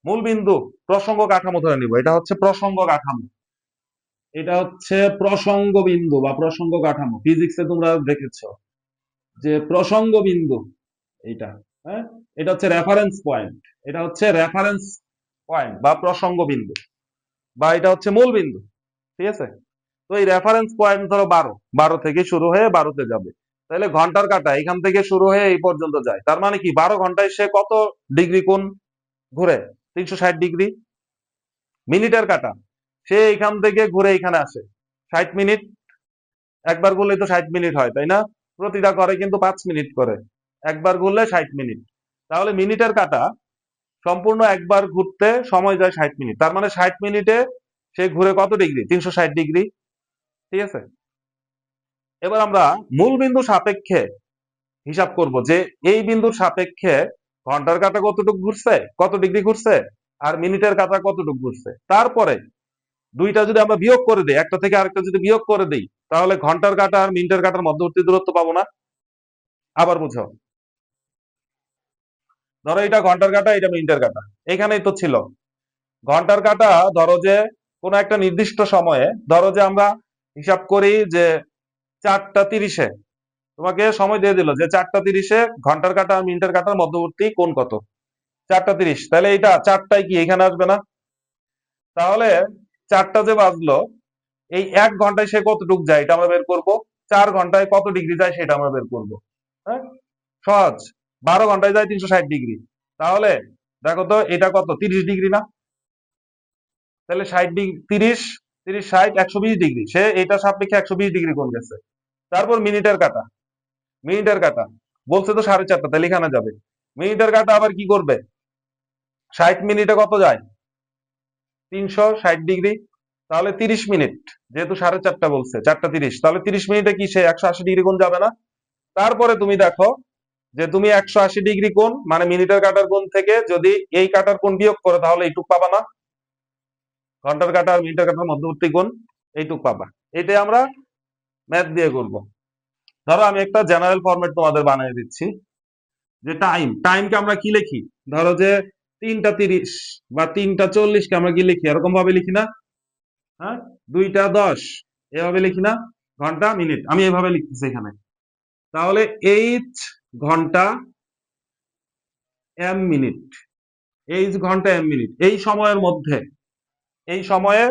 মূল বিন্দু প্রসঙ্গ কাঠামো ধরে নিব, এটা হচ্ছে প্রসঙ্গ কাঠামো, এটা হচ্ছে প্রসঙ্গ বিন্দু বা প্রসঙ্গ কাঠামো, ফিজিক্সে তোমরা দেখেছো যে প্রসঙ্গ বিন্দু এইটা, হ্যাঁ, এটা হচ্ছে রেফারেন্স পয়েন্ট, এটা হচ্ছে রেফারেন্স পয়েন্ট বা প্রসঙ্গ বিন্দু, বা এটা হচ্ছে মূল বিন্দু, ঠিক আছে। তো এই রেফারেন্স পয়েন্ট ধরো 12, 12 থেকে শুরু হয়ে 12তে যাবে, তাহলে ঘন্টার কাঁটা এখান থেকে শুরু হয়ে এই পর্যন্ত যায়, তার মানে কি 12 ঘন্টায় সে কত ডিগ্রি কোণ ঘুরে? 360 ডিগ্রি। মিনিটের কাঁটা সে এখান থেকে ঘুরে এখানে আসে 60 মিনিট, একবার ঘুরলেই তো 60 মিনিট হয়, তাই না? প্রতিটা করে কিন্তু 5 মিনিট করে, একবার ঘুরলে 60 মিনিট, তাহলে মিনিটের কাঁটা সম্পূর্ণ একবার ঘুরতে সময় যায় 60 মিনিট, তার মানে 60 মিনিটে সে ঘুরে কত ডিগ্রি? 360 ডিগ্রি, ঠিক আছে। এবার আমরা মূল বিন্দু সাপেক্ষে হিসাব করব যে এই বিন্দুর সাপেক্ষে ঘন্টার কাঁটা কতটুকু ঘুরছে, কত ডিগ্রি ঘুরছে, আর মিনিটের কাঁটা কতটুকু ঘুরছে, তারপরে দুইটা যদি আমরা বিয়োগ করে দিই, একটা থেকে আরেকটা যদি বিয়োগ করে দিই, তাহলে ঘন্টার কাঁটা আর মিনিটের কাঁটার মধ্যবর্তী দূরত্ব পাবো না? আবার বুঝো, ধরো এটা ঘন্টার কাঁটা, এটা মিনিটের কাঁটা, এখানেই তো ছিল ঘন্টার কাঁটা। ধরো যে কোনো একটা নির্দিষ্ট সময়ে, ধরো যে আমরা হিসাব করি যে 4টা 30-এ, তোমাকে সময় দিয়ে দিল যে 4টা 30-এ ঘন্টার কাঁটা আর মিনিটের কাঁটার মধ্যবর্তী কোণ কত? 4টা 30, তাহলে এটা 4টায় কি এখানে আসবে না? তাহলে 4টা যে বাজলো, এই 1 ঘন্টায় সে কতটুক যায় এটা আমরা বের করবো, 4 ঘন্টায় কত ডিগ্রি যায় সেটা আমরা বের করবো, হ্যাঁ, সহজ। 12 ঘন্টায় যায় 360 ডিগ্রি, তাহলে দেখো তো এটা কত? 30 ডিগ্রি না? তাহলে 60 ডিগ্রি, 30, 30 60 120 ডিগ্রি, সে এটা সাপেক্ষে 120 ডিগ্রি কোণ গেছে। তারপর মিনিটের কাঁটা, মিনিটের কাঁটা বলছে তো 4:30, তাহলে এখানে যাবে। মিনিটের কাঁটা আবার কি করবে? 60 মিনিটে কত যায়? 360 ডিগ্রি, তাহলে 30 মিনিট, যেহেতু 4:30 বলছে, 4টা 30, তাহলে 30 মিনিটে কি সে 180 ডিগ্রি কোণ যাবে না? তারপরে তুমি দেখো যে তুমি 180 ডিগ্রি কোণ মানে মিনিটের কাঁটার কোণ থেকে যদি এই কাঁটার কোণ বিয়োগ করো, তাহলে এইটুক পাবা না? ঘন্টার কাঁটা আর মিনিটের কাঁটার মধ্যবর্তী কোণ এইটুক পাবা। এটাই আমরা ম্যাথ দিয়ে করব। ধরো আমি একটা জেনারেল ফরম্যাট তোমাদের বানিয়ে দিচ্ছি, যে টাইমকে আমরা কি লিখি? ধরো যে 3টা 30 বা 3টা 40-কে আমরা কি লিখি? এরকম ভাবে লিখি না? হ্যাঁ, 2টা 10 এভাবে লিখি না? ঘন্টা মিনিট আমি এভাবে লিখতেছি এখানে, তাহলে ঘন্টা মিনিট, ঘন্টা মিনিট, এই সময়ের মধ্যে, এই সময়ে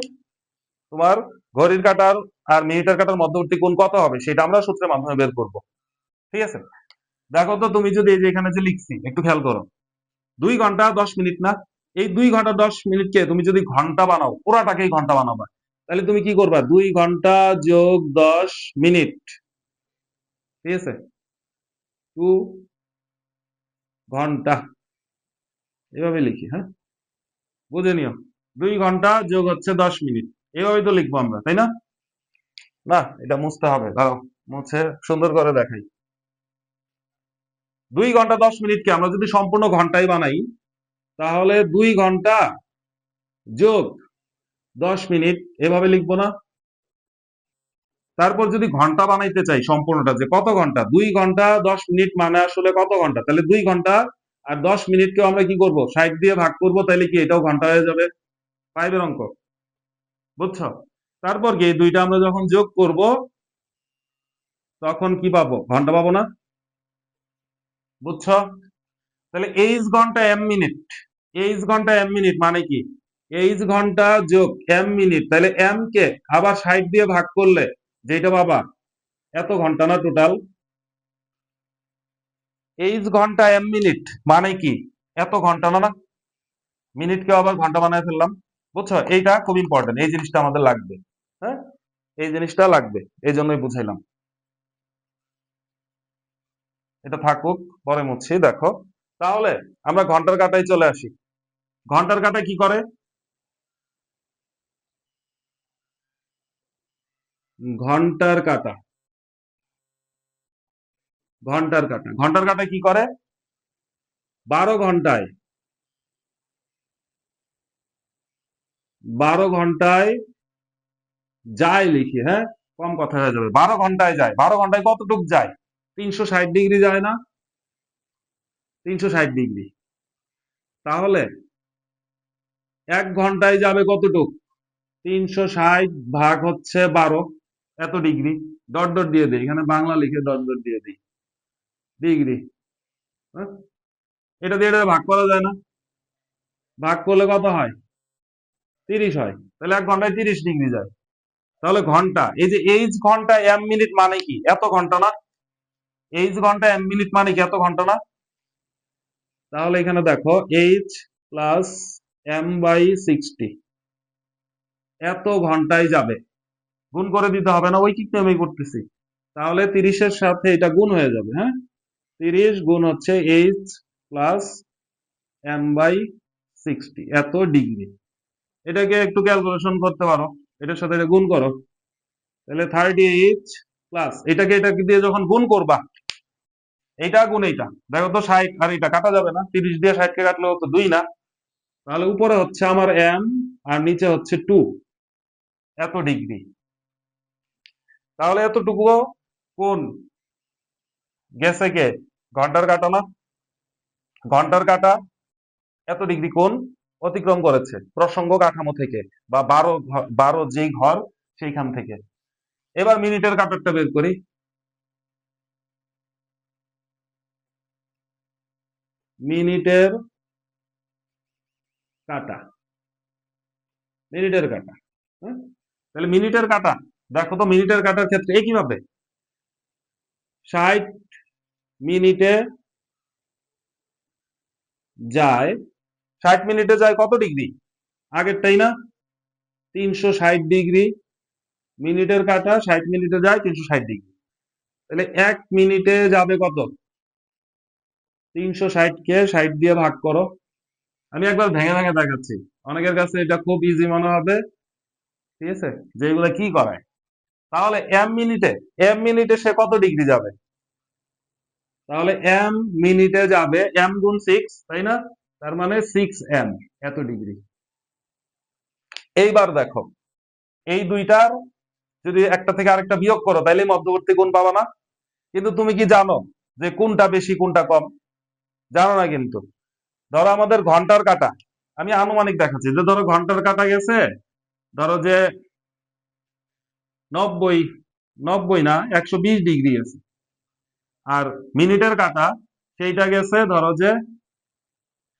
তোমার ঘড়ির কাঁটার আর মিনিটের কাঁটার মধ্যবর্তী কোণ কত হবে সেটা আমরা সূত্রের মাধ্যমে বের করব, ঠিক আছে। দেখো তো তুমি যদি এই যে এখানে যে লিখছি একটু খেয়াল করো, 2 ঘন্টা 10 মিনিট না? এই 2 ঘন্টা 10 মিনিটকে তুমি যদি ঘন্টা বানাও, পুরাটাকেই ঘন্টা বানাবা, তাহলে তুমি কি করবা? 2 ঘন্টা যোগ 10 মিনিট, ঠিক আছে, 2 ঘন্টা, এভাবে লিখি, হ্যাঁ, বুঝে নিও। 2 ঘন্টা যোগ হচ্ছে 10 মিনিট, এভাবে তো লিখবো আমরা, তাই না? না, এটা মুছতে হবে, দাঁড়াও, মুছে সুন্দর করে দেখাই। 2 ঘন্টা 10 মিনিটকে আমরা যদি সম্পূর্ণ ঘন্টায় বানাই, তাহলে 2 ঘন্টা যোগ 10 মিনিট এভাবে লিখবো না? তারপর যদি ঘন্টা বানাইতে চাই সম্পূর্ণটা, যে কত ঘন্টা, 2 ঘন্টা 10 মিনিট মানে আসলে কত ঘন্টা, তাহলে 2 ঘন্টা আর 10 মিনিটকেও আমরা কি করব, 60 দিয়ে ভাগ করব, তাহলে কি এটাও ঘন্টা হয়ে যাবে। 5 এর অঙ্ক, বুঝছো? তারপর কি এই দুইটা আমরা যখন যোগ করব, তখন কি পাবো, ঘন্টা পাবো না? বুঝছো? তাহলে এইচ ঘন্টা এম মিনিট, এইচ ঘন্টা এম মিনিট মানে কি, এইচ ঘন্টা যোগ এম মিনিট, তাহলে এম কে আবার 60 দিয়ে ভাগ করলে যেটা বাবা, এত ঘন্টা না টোটাল। এইচ ঘন্টা এম মিনিট মানে কি, এত ঘন্টা না, না মিনিটকে আবার ঘন্টা বানায় ফেললাম। বুঝছো? এইটা খুব ইম্পর্টেন্ট, এই জিনিসটা আমাদের লাগবে। হ্যাঁ, এই জিনিসটা লাগবে, এই জন্যই বুঝাইলাম। এটা থাকুক, পরে মুছছি। দেখো, তাহলে আমরা ঘন্টার কাটায় চলে আসি। ঘন্টার কাটায় কি করে, ঘন্টার কাটা, ঘন্টার কাটা, ঘন্টার কাটায় কি করে, 12 ঘন্টায়, 12 ঘন্টায় যায় লিখি, হ্যাঁ, কম কথা হয়ে যাবে, 12 ঘন্টায় যায়। 12 ঘন্টায় কতটুক যায়, 360 ডিগ্রি যায় না, 360 ডিগ্রি। তাহলে 1 ঘন্টায় যাবে কতটুক, 360 ভাগ হচ্ছে 12, এত ডিগ্রি। ডট ডট দিয়ে দিই, এখানে বাংলা লিখে ডট ডট দিয়ে দিই, ডিগ্রি। হ্যাঁ? এটা দিয়ে এটা ভাগ করা যায় না, ভাগ করলে কত হয়, 30 হয়। তাহলে 1 ঘন্টায় 30 ডিগ্রি যায়। তাহলে ঘন্টা, এই যে এইচ ঘন্টা এম মিনিট মানে কি, এত ঘন্টা না, এইচ ঘন্টা এম মিনিট মানে কি, এত ঘন্টা না। তাহলে এখানে দেখো, এইচ প্লাস এম বাই 60 এত ঘন্টায় যাবে, গুণ করে দিতে হবে না, ঐকিক নিয়মে করতেছি। তাহলে 30-এর সাথে এটা গুণ হয়ে যাবে, হ্যাঁ, 30 গুণ হচ্ছে এইচ প্লাস এম বাই 60 এত ডিগ্রি। এটাকে একটু ক্যালকুলেশন করতে পারো, এটার সাথে এটা গুণ করো, তাহলে 38 প্লাস এটাকে এটাকে দিয়ে যখন গুণ করবা, এইটা গুণ এইটা, দেখো তো 60 আর এটা কাটা যাবে না, 30 দিয়ে 60 কে কাটলেও তো 2 না। তাহলে উপরে হচ্ছে আমার এম আর নিচে হচ্ছে 2, এত ডিগ্রি। তাহলে এতটুকু কোন গেছে কে, ঘন্টার কাটা না, ঘন্টার কাটা এত ডিগ্রি কোণ অতিক্রম করেছে প্রসঙ্গ কাঠামো থেকে, বা 12 যেই ঘর সেইখান থেকে। এবার মিনিটের কাটারটা বের করি। মিনিটের কাটা, মিনিটের কাটা, হ্যাঁ? তাহলে মিনিটের কাটা, দেখো তো মিনিটের কাটার ক্ষেত্রে একই ভাবে 60 মিনিটে যায়, 60 মিনিটে যায় কত ডিগ্রি, আগেরটাই না, 360 ডিগ্রি। মিনিটের কাটা 60 মিনিটে যায় 360 ডিগ্রি, তাহলে 1 মিনিটে যাবে কত, 360 কে 60 দিয়ে ভাগ করো। আমি একবার ভেঙে ভেঙে দেখাচ্ছি, অনেকের কাছে এটা খুব ইজি মনে হবে, ঠিক আছে, যে এগুলা কি করায়। তাহলে এম মিনিটে সে কত ডিগ্রি যাবে, তাহলে এম মিনিটে যাবে এম গুণ 6, তাই না, তার মানে 6 এম, এত ডিগ্রি। এইবার দেখো, এই দুইটার যদি একটা থেকে আরেকটা বিয়োগ করো, তাহলে মধ্যবর্তী কোণ পাবা না। কিন্তু তুমি কি জানো যে কোনটা বেশি কোনটা কম, জানো না কিন্তু। ধরো আমাদের ঘন্টার কাটা, আমি আনুমানিক দেখাচ্ছি, যে ধরো ঘন্টার কাটা গেছে, ধরো যে 90, 90 না 120 ডিগ্রি আছে, আর মিনিটের কাটা সেইটা গেছে ধরো যে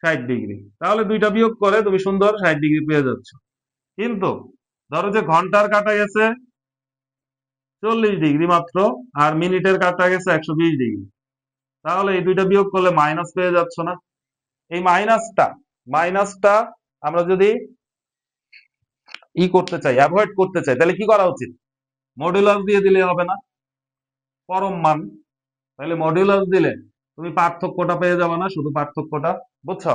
60 ডিগ্রি। তাহলে দুইটা বিয়োগ করে তুমি সুন্দর 60 ডিগ্রি পেয়ে যাচ্ছ। কিন্তু ধরো যে ঘন্টার কাটা গেছে 40 ডিগ্রি মাত্র, আর মিনিটের কাটা গেছে 120 ডিগ্রি, তাহলে এই দুইটা বিয়োগ করলে মাইনাস পেয়ে যাচ্ছ না। এই মাইনাসটা আমরা যদি করতে চাই, অ্যাভয়েড করতে চাই, তাহলে কি করা উচিত, মডুলাস দিয়ে দিলে হবে না, পরম মান। তাহলে মডুলাস দিলে তুমি পার্থক্যটা পেয়ে যাবে না, শুধু পার্থক্যটা, বুঝছো?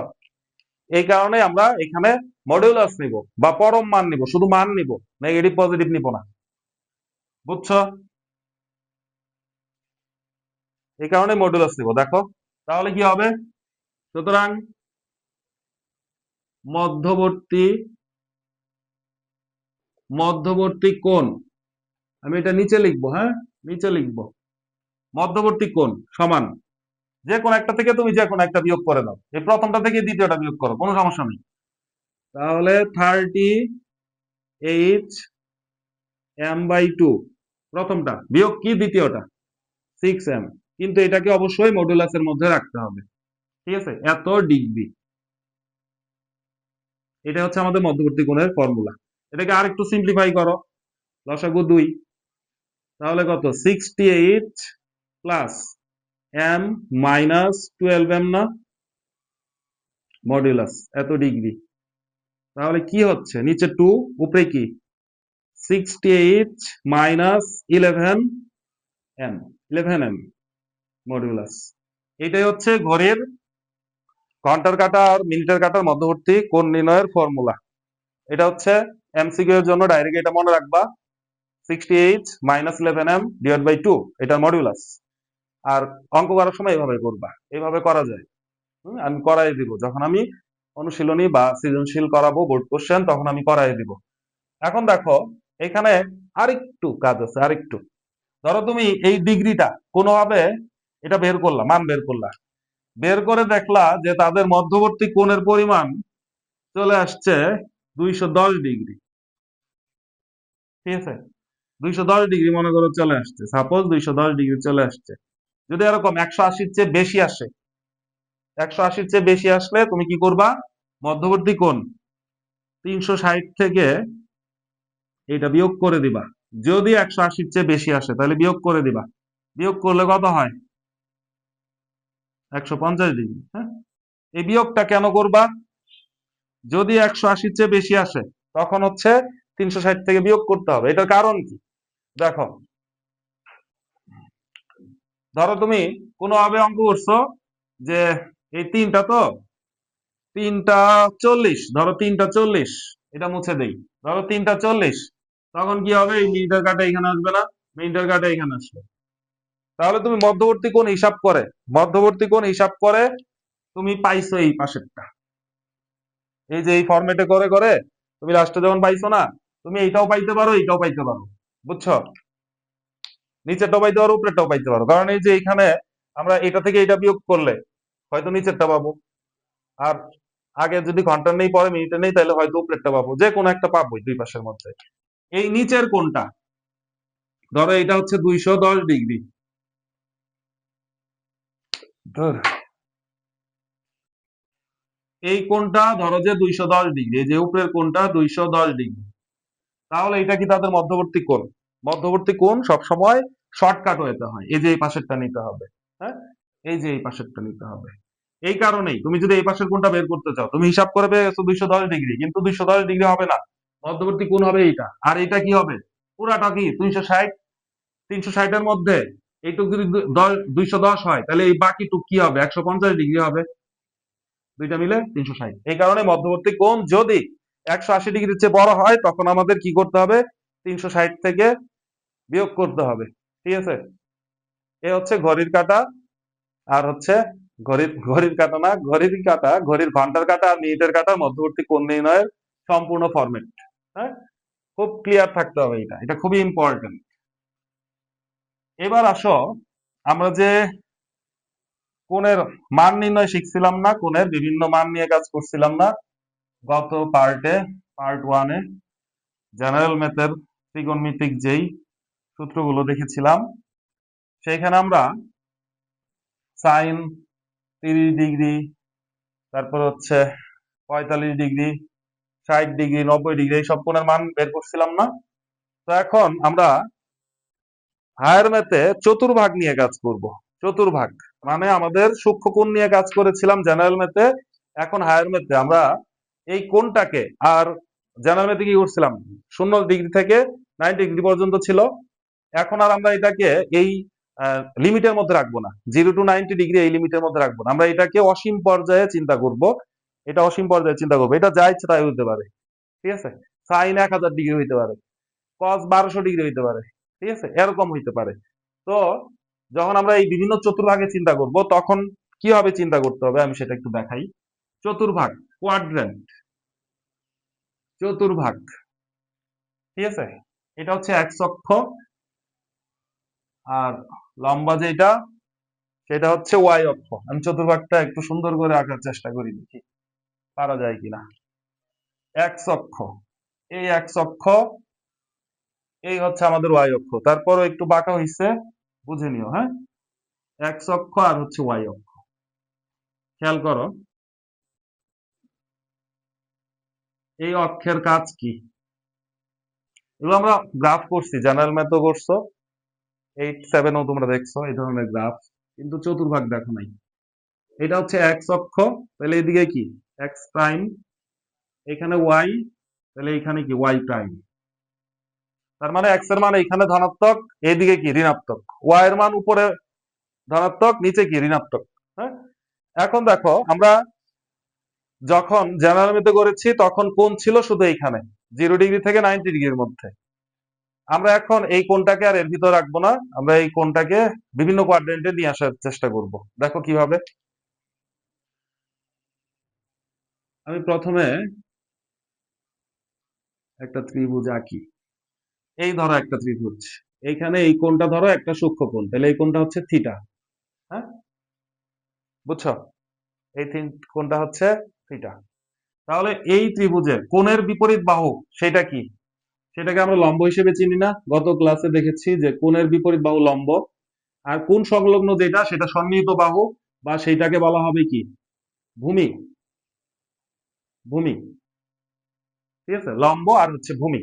এই কারণে আমরা এখানে মডুলাস নিব বা পরম মান নিব, শুধু মান নিব, নেগেটিভ পজিটিভ নিব না, বুঝছো? এই কারণে মডুলাস নিব। দেখো তাহলে কি হবে, সুতরাং মধ্যবর্তী মধ্যবর্তী কোণ, আমি এটা নিচে লিখবো, হ্যাঁ নিচে লিখবো, মধ্যবর্তী কোণ সমান, যে কোনো একটা থেকে তুমি যে কোনো একটা বিয়োগ করে দাও, এই প্রথমটা থেকে দ্বিতীয়টা বিয়োগ করো, কোনো সমস্যা নেই। তাহলে 38m/2, প্রথমটা বিয়োগ কি দ্বিতীয়টা 6m, কিন্তু এটাকে অবশ্যই মডুলাসের মধ্যে রাখতে হবে, ঠিক আছে, এত ডিগ্রি। এটা হচ্ছে আমাদের মধ্যবর্তী কোণের ফর্মুলা। এটাকে আরেকটু সিম্পলিফাই করো, লসাগু 2, তাহলে কত 68 প্লাস m মাইনাস 12m না, মডুলাস এত ডিগ্রি। তাহলে কি হচ্ছে, নিচে 2 উপরে কি 68 মাইনাস 11m মডুলাস। এটাই হচ্ছে ঘড়ির ঘন্টার কাঁটা আর মিনিটের কাঁটার মধ্যবর্তী কোণ নির্ণয়ের ফর্মুলা। এটা হচ্ছে এমসিকিউ এর জন্য ডাইরেক্ট এটা মনে রাখবা, 68 মাইনাস 11m ডিভাইড বাই 2 এটার মডুলাস। আর অঙ্ক করার সময় এভাবে করবা, এভাবে করা যায়। আমি করাই দিব, যখন আমি অনুশীলনী বা সৃজনশীল করাবো বোর্ড কোশ্চেন, তখন আমি করাই দিব। এখন দেখো এখানে আরেকটু কাজ আছে, আরেকটু। ধরো তুমি এই ডিগ্রিটা কোনোভাবে এটা বের করলা, মান বের করলা, বের করে দেখলা যে তাদের মধ্যবর্তী কোণের পরিমাণ চলে আসছে 210 ডিগ্রি, ঠিক আছে, 210 ডিগ্রি মনে করো চলে আসছে, সাপোজ 210 ডিগ্রি চলে আসছে। যদি এরকম 180-র চেয়ে বেশি আসে, 180-র চেয়ে বেশি আসলে তুমি কি করবা, মধ্যবর্তী কোণ 360 থেকে এটা বিয়োগ করে দিবা। যদি 180-র চেয়ে বেশি আসে তাহলে বিয়োগ করে দিবা, বিয়োগ করলে কত হয় 150 ডিগ্রি। হ্যাঁ, এই বিয়োগটা কেন করবা, যদি 180-র চেয়ে বেশি আসে তখন হচ্ছে 360 থেকে বিয়োগ করতে হবে। এটার কারণ কি, দেখো ধরো তুমি কোনোভাবে অঙ্ক করছো যে এই তিনটা তো 3টা 40, ধরো 3টা 40, এটা মুছে দেই, ধরো 3টা 40, তখন কি হবে, এই মিনিটের কাটা এখানে আসবে না, মিনিটের কাটা এখানে আসবে। তাহলে তুমি মধ্যবর্তী কোণ হিসাব করে, মধ্যবর্তী কোণ হিসাব করে তুমি পাইছো এই পাশেরটা, এই যে এই ফরম্যাটে করে করে তুমি লাস্টে যখন পাইছো না, তুমি এইটাও পাইতে পারো, এইটাও পাইতে পারো, বুঝছো, নিচেরটাও পাইতে পারো, উপরেরটাও পাইতে পারো, কারণ এই যে এখানে আমরা এটা থেকে এটা বিয়োগ করলে হয়তো নিচেরটা পাবো, আর আগে যদি ঘন্টা নেই পরে মিনিটে নেই তাহলে হয়তো উপরেরটা পাবো, যে কোনো একটা পাবোই দুই পাশের মধ্যে। এই নিচের কোণটা ধরো এটা হচ্ছে 210 ডিগ্রি, এই কোণটা ধরো যে 210 ডিগ্রি, এই যে উপরের কোণটা 210 ডিগ্রি, তাহলে এটা কি তাদের মধ্যবর্তী কোণ। মধ্যবর্তী কোণ সবসময় শর্টকাট হতে হয়, এই যে এই পাশেরটা নিতে হবে, হ্যাঁ এই যে এই পাশেরটা নিতে হবে। এই কারণেই তুমি যদি এই পাশের কোণটা বের করতে চাও, তুমি হিসাব করে পেয়ে গেছো 210 ডিগ্রি, কিন্তু 210 ডিগ্রি হবে না, মধ্যবর্তী কোণ হবে এইটা, আর এটা কি হবে পুরাটা কি 360, 360-এর মধ্যে এইটুক যদি 210 হয় তাহলে এই বাকিটুক কি হবে 150 ডিগ্রি হবে, দুইটা মিলে 360। এই কারণে মধ্যবর্তী কোণ যদি 180 ডিগ্রির চেয়ে বড় হয় তখন আমাদের কি করতে হবে, 360 থেকে বিয়োগ করতে হবে, ঠিক আছে। এ হচ্ছে ঘড়ির কাঁটা, আর হচ্ছে ঘড়ির কাঁটা না, ঘড়ির কাঁটা, ঘড়ির ঘন্টার কাঁটা আর মিনিটের কাঁটার মধ্যবর্তী কোণ নির্ণয়ের সম্পূর্ণ ফরম্যাট। হ্যাঁ, খুব ক্লিয়ার থাকতে হবে, এটা এটা খুবই ইম্পর্টেন্ট। এবার আসো আমরা যে কোণের মান নির্ণয় শিখছিলাম না, কোণের বিভিন্ন মান নিয়ে কাজ করছিলাম না গত পার্ট 1-এ জেনারেল ম্যাথের ত্রিকোণমিতিক যেই সূত্রগুলো দেখেছিলাম, সেইখানে আমরা সাইন 30 ডিগ্রি, তারপর হচ্ছে 45 ডিগ্রি, 60 ডিগ্রি, 90 ডিগ্রি এইসব কোণের মান বের করছিলাম না। তো এখন আমরা হায়ার ম্যাথে চতুর্ভাগ নিয়ে কাজ করব। চতুর্ভাগ মানে আমাদের সূক্ষ্ম কোণ নিয়ে কাজ করেছিলাম জেনারেল ম্যাথে, এখন হায়ার ম্যাথে আমরা এই কোণটাকে, আর জেনারেল ম্যাথে কি করছিলাম 0 ডিগ্রি থেকে 90 ডিগ্রি পর্যন্ত ছিল, এখন আর আমরা এটাকে এই লিমিটের মধ্যে রাখবো না, 0 to 90 ডিগ্রি এই লিমিটের মধ্যে রাখবো না, আমরা এটাকে অসীম পর্যায়ে চিন্তা করব, এটা অসীম পর্যায়ে চিন্তা করবো, এটা যা ইচ্ছে তাই হতে পারে, ঠিক আছে, সাইন 1000 ডিগ্রি হইতে পারে, কস 1200 ডিগ্রি হইতে পারে, ঠিক আছে, এরকম হইতে পারে। তো যখন আমরা এই বিভিন্ন চতুর্ভাগে চিন্তা করব তখন কিভাবে চিন্তা করতে হবে আমি সেটা একটু দেখাই। চতুর্ভাগ, কোয়াড্রেন্ট, চতুর্ভাগ, ঠিক আছে? এটা হচ্ছে এক্স অক্ষ, আর লম্বা যেটা সেটা হচ্ছে ওয়াই অক্ষ। আমি চতুর্ভাগটা একটু সুন্দর করে আঁকার চেষ্টা করি, দেখি পারা যায় কিনা। এক্স অক্ষ, এই এক্স অক্ষ, এই হচ্ছে আমাদের ওয়াই অক্ষ, তারপরও একটু বাঁকা হইছে, বুঝে নিও। হ্যাঁ, এক্স অক্ষ আর হচ্ছে ওয়াই অক্ষ, খেয়াল করো এই অক্ষের কাজ কি। এগুলো আমরা গ্রাফ করছি, জেনারেল ম্যাথও করছো, 8-7ও তোমরা দেখছো এই ধরনের গ্রাফ, কিন্তু চতুর্ভাগ দেখো নাই। এটা হচ্ছে এক্স অক্ষ, তাহলে এইদিকে কি এক্স প্রাইম, এখানে ওয়াই, তাহলে এখানে কি ওয়াই প্রাইম। তার মানে এক্স এর মান এখানে ধনাত্মক, এইদিকে কি ঋণাত্মক, ওয়াই এর মান উপরে ধনাত্মক, নিচে কি ঋণাত্মক। হ্যাঁ, এখন দেখো আমরা যখন জেনারেল ম্যাথে করেছি তখন কোণ ছিল শুধু এইখানে 0 ডিগ্রি থেকে 90 ডিগ্রির মধ্যে। আমরা এখন এই কোণটাকে আর এর ভিতর রাখবো না, আমরা এই কোণটাকে বিভিন্ন কোয়াড্রেন্টে নিয়ে আসার চেষ্টা করব। দেখো কিভাবে। আমি প্রথমে একটা ত্রিভুজ আঁকি। এই ধরো একটা ত্রিভুজ, এইখানে এই কোণটা ধরো একটা সূক্ষ্ম কোণ, তাহলে এই কোণটা হচ্ছে থিটা। হ্যাঁ, বুঝছো? এই কোণটা হচ্ছে থিটা। তাহলে এই ত্রিভুজের কোণের বিপরীত বাহু সেটা কি? সেটাকে আমরা লম্ব হিসেবে চিনি না? গত ক্লাসে দেখেছি যে কোণের বিপরীত বাহু লম্ব, আর কোণ সংলগ্ন যেটা সেটা সন্নিহিত বাহু, বা সেইটাকে বলা হবে কি ভূমি। ভূমি, ঠিক আছে, লম্ব আর হচ্ছে ভূমি।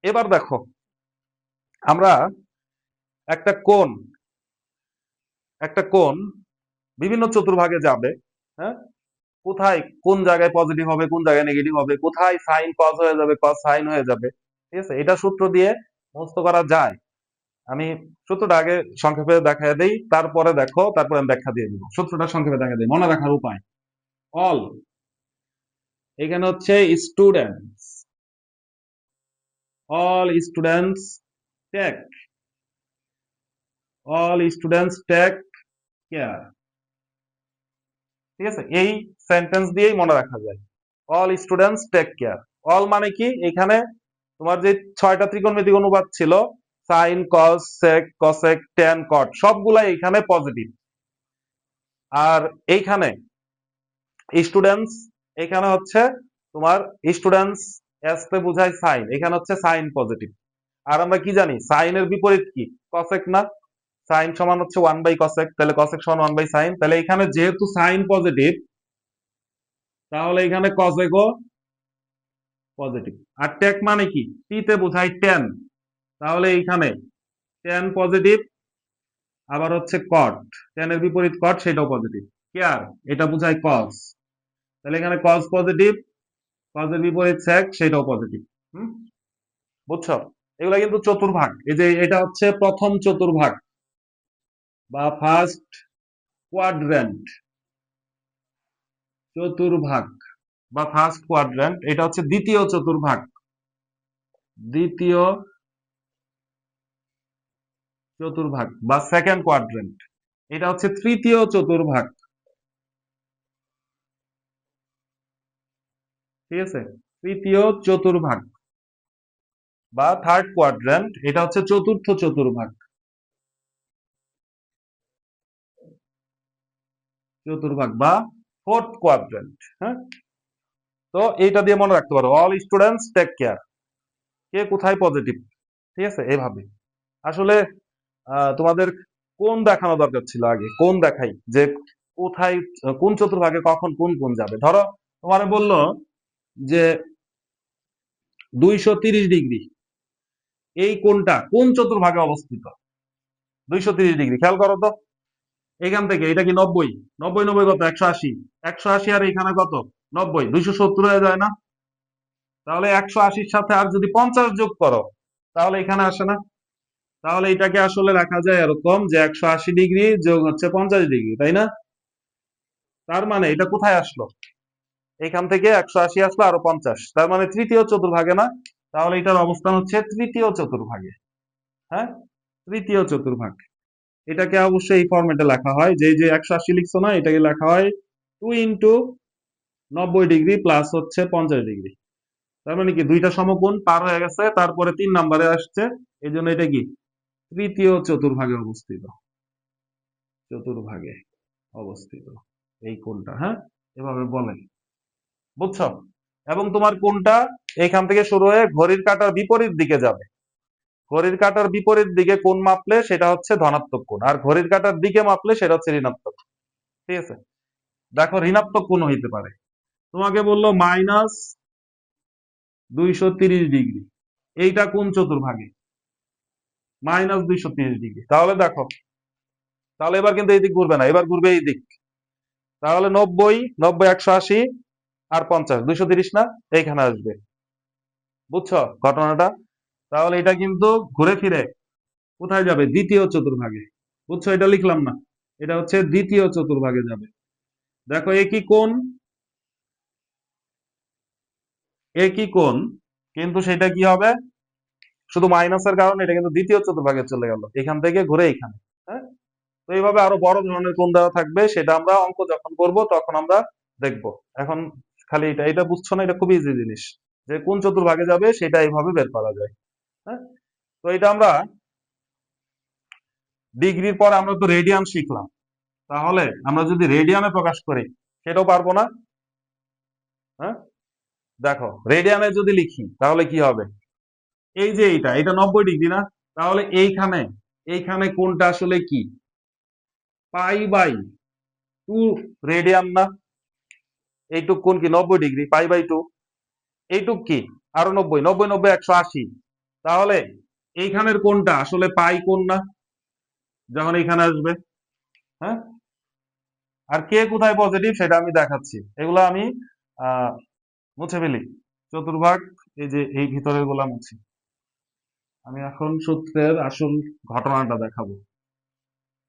এবার দেখো আমরা একটা কোণ, একটা কোণ বিভিন্ন চতুর্ভাগে যাবে। হ্যাঁ, কোথায় কোন জায়গায় পজিটিভ হবে, কোন জায়গায় নেগেটিভ হবে, কোথায় সাইন কজ হয়ে যাবে, কজ সাইন হয়ে যাবে, ঠিক আছে? এটা সূত্র দিয়ে মুখস্থ করা যায়। আমি সূত্রটা আগে সংক্ষেপে দেখা দেই, তারপরে দেখো, তারপরে আমি ব্যাখ্যা দিয়ে দিব। সূত্রটা সংক্ষেপে দেখা দেই, মনে রাখার উপায়। অল, এখানে হচ্ছে students, all students take, all students take care, ঠিক আছে? এই সেন্টেন্স দিয়েই মনে রাখা যায়, all students take care. All মানে কি, এখানে তোমার যে 6টা ত্রিকোণমিতিক অনুপাত ছিল, sine cos sec cosec tan cot, সবগুলাই এখানে পজিটিভ। আর এইখানে স্টুডেন্টস, এখানে হচ্ছে তোমার স্টুডেন্টস এস তে বোঝায় সাইন, এখানে হচ্ছে সাইন পজিটিভ। আর আমরা কি জানি সাইনের বিপরীত কি, কসেক না? সাইন সমান হচ্ছে 1/কসেক, তাহলে কসেক সমান 1/সাইন, তাহলে এখানে যেহেতু সাইন পজিটিভ তাহলে এখানে কসেকও পজিটিভ। আর টেক মানে কি, টি তে বোঝায় ট্যান, তাহলে এইখানে ট্যান পজিটিভ, আবার হচ্ছে কট, ট্যানের বিপরীত কট সেটাও পজিটিভ। কেয়ার, এটা বোঝায় কজ, তাহলে এখানে কজ পজিটিভ, কজের বিপরীত সেক সেটাও পজিটিভ। হুম, বুঝছো? এগুলা কিন্তু চতুর্ভাগ, এই যে এটা হচ্ছে প্রথম চতুর্ভাগ বা ফার্স্ট কোয়াড্রেন্ট, চতুর্ভাগ বা ফার্স্ট কোয়াড্রেন্ট। এটা হচ্ছে দ্বিতীয় চতুর্ভাগ, দ্বিতীয় চতুর্ভাগ বা সেকেন্ড কোয়াড্রেন্ট। এটা হচ্ছে তৃতীয় চতুর্ভাগ, ঠিক আছে? তৃতীয় চতুর্ভাগ বা থার্ড কোয়াড্রেন্ট, এটা হচ্ছে চতুর্থ চতুর্ভাগ, চতুর্ভাগ বা ফোর্থ কোয়াড্রেন্ট। হ্যাঁ, তো এইটা দিয়ে মনে রাখতে পারো, অল স্টুডেন্টস টেক কেয়ার, কে কোথায় পজিটিভ, ঠিক আছে? এইভাবে আসলে তোমাদের কোন দেখানো দরকার ছিল, আগে কোন দেখাই যে কোথায় কোন চতুর্ভাগে কখন কোন কোন যাবে। ধরো তোমার বললো যে 230 ডিগ্রি, এই কোনটা কোন চতুর্ভাগে অবস্থিত? 230 ডিগ্রি, খেয়াল করো তো, এখান থেকে এটা কি 90, 90 কত, 180, 180 আর এখানে কত 90, 270 হয়ে যায় না? তাহলে 180-র সাথে আর যদি 50 যোগ করো তাহলে এখানে আসে না? তাহলে এটাকে আসলে রাখা যায় এরকম যে 180 ডিগ্রি যোগ হচ্ছে 50 ডিগ্রি, তাই না? তার মানে এটা কোথায় আসলো, এখান থেকে 180 আসলো আরো 50, তার মানে তৃতীয় চতুর্ভাগে না? তাহলে এটার অবস্থান হচ্ছে তৃতীয় চতুর্ভাগে। হ্যাঁ, তৃতীয় চতুর্ভাগ। এটাকে অবশ্যই এই ফরম্যাটে লেখা হয়, যে 180 লিখছো না, এটাকে লেখা হয় 2 ইন্টু 90 ডিগ্রি প্লাস হচ্ছে 50 ডিগ্রি। তার মানে কি দুইটা সমকোণ পার হয়ে গেছে, তারপরে 3 নম্বরে আসছে, এই জন্য এটা কি তৃতীয় চতুর্ভাগে অবস্থিত। চতুর্ভাগে অবস্থিত এই কোণটা, হ্যাঁ, এভাবে বলে, বুঝছো? এবং তোমার কোণটা এইখান থেকে শুরু হয়ে ঘড়ির কাঁটার বিপরীত দিকে যাবে। ঘড়ির কাঁটার বিপরীত দিকে কোণ মাপলে সেটা হচ্ছে ধনাত্মক কোণ, আর ঘড়ির কাঁটার দিকে মাপলে সেটা হচ্ছে ঋণাত্মক। ঠিক আছে, দেখো ঋণাত্মক কোণ হইতে পারে, তোমাকে বললো -230 ডিগ্রি, এইটা কোন চতুর্ভাগে? -230 ডিগ্রি। তাহলে দেখো, তাহলে এবার কিন্তু এই দিক ঘুরবে না, এবার ঘুরবে এই দিক। তাহলে 90, 90, 180 আর 50, 230 না, এইখানে আসবে। বুঝছো ঘটনাটা? তাহলে এটা কিন্তু ঘুরে ফিরে কোথায় যাবে? দ্বিতীয় চতুর্ভাগে। বুঝছো? এটা লিখলাম না, এটা হচ্ছে দ্বিতীয় চতুর্ভাগে যাবে। দেখো একই কোণ, একই কোণ, কিন্তু সেটা কি হবে? শুধু মাইনাসের কারণে এটা কিন্তু দ্বিতীয় চতুর্ভাগে চলে গেল, এখান থেকে ঘুরে এখানে। হ্যাঁ, তো এইভাবে আরো বড় ধরনের কোণ দেওয়া থাকবে, সেটা আমরা অঙ্ক যখন করব তখন আমরা দেখব। এখন খালি এটা এটা বুঝছো না, এটা খুব ইজি জিনিস, যে কোন চতুর্ভাগে যাবে সেটা এইভাবে বের করা যায়। হ্যাঁ, তো এটা আমরা ডিগ্রির পর আমরা তো রেডিয়ান শিখলাম, তাহলে আমরা যদি রেডিয়ানে প্রকাশ করি সেটাও পারবো না? হ্যাঁ, দেখো রেডিয়ানে যদি লিখি তাহলে কি হবে? এই যে এটা এটা 90 ডিগ্রি না, তাহলে এইখানে এইখানে কোনটা আসলে কি? পাই/2 রেডিয়ান না? এইটুক কোণ কি 90 ডিগ্রি? পাই/2। এইটুক কি আরো 90, 90, 90, 180। তাহলে এইখানের কোণটা আসলে পাই কোণ না যখন এখানে আসবে? হ্যাঁ, আর কে কোথায় পজিটিভ সেটা আমি দেখাচ্ছি, এগুলো আমি আহ মুছে ফেলি চতুর্ভাগ, এই যে এই ভিতরের গুলা মুছি। আমি এখন সূত্রের আসল ঘটনাটা দেখাবো।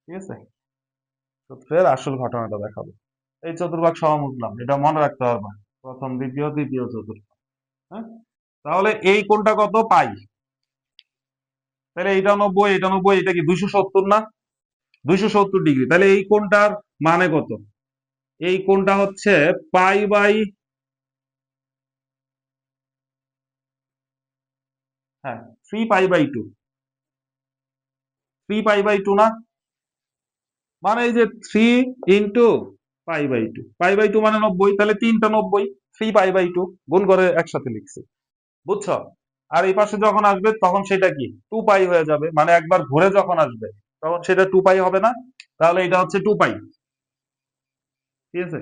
ঠিক আছে, সূত্রের আসল ঘটনাটা দেখাবো। এই চতুর্ভাগ সহ মুছলাম, এটা মনে রাখতে হবে, প্রথম, দ্বিতীয়, তৃতীয়, চতুর্থ। হ্যাঁ, তাহলে এই কোণটা কত? পাই। তাহলে এইটা 90, এটা 90, এটা কি 270 না? 270 ডিগ্রি। তাহলে এই কোণটার মানে কত? এই কোণটা হচ্ছে পাই হ্যাঁ 3 পাই/2। 3 পাই/2 না, মানে এই যে 3 × পাই/2, পাই/2 মানে 90, তাহলে তিনটা 90, 3 পাই/2 গুণ করে একসাথে লিখছি। বুঝছো? আর এই পাশে যখন আসবে তখন সেটা কি 2 পাই হয়ে যাবে, মানে একবার ঘুরে যখন আসবে তখন সেটা 2 পাই হবে না? তাহলে এটা হচ্ছে 2 পাই। ঠিক আছে,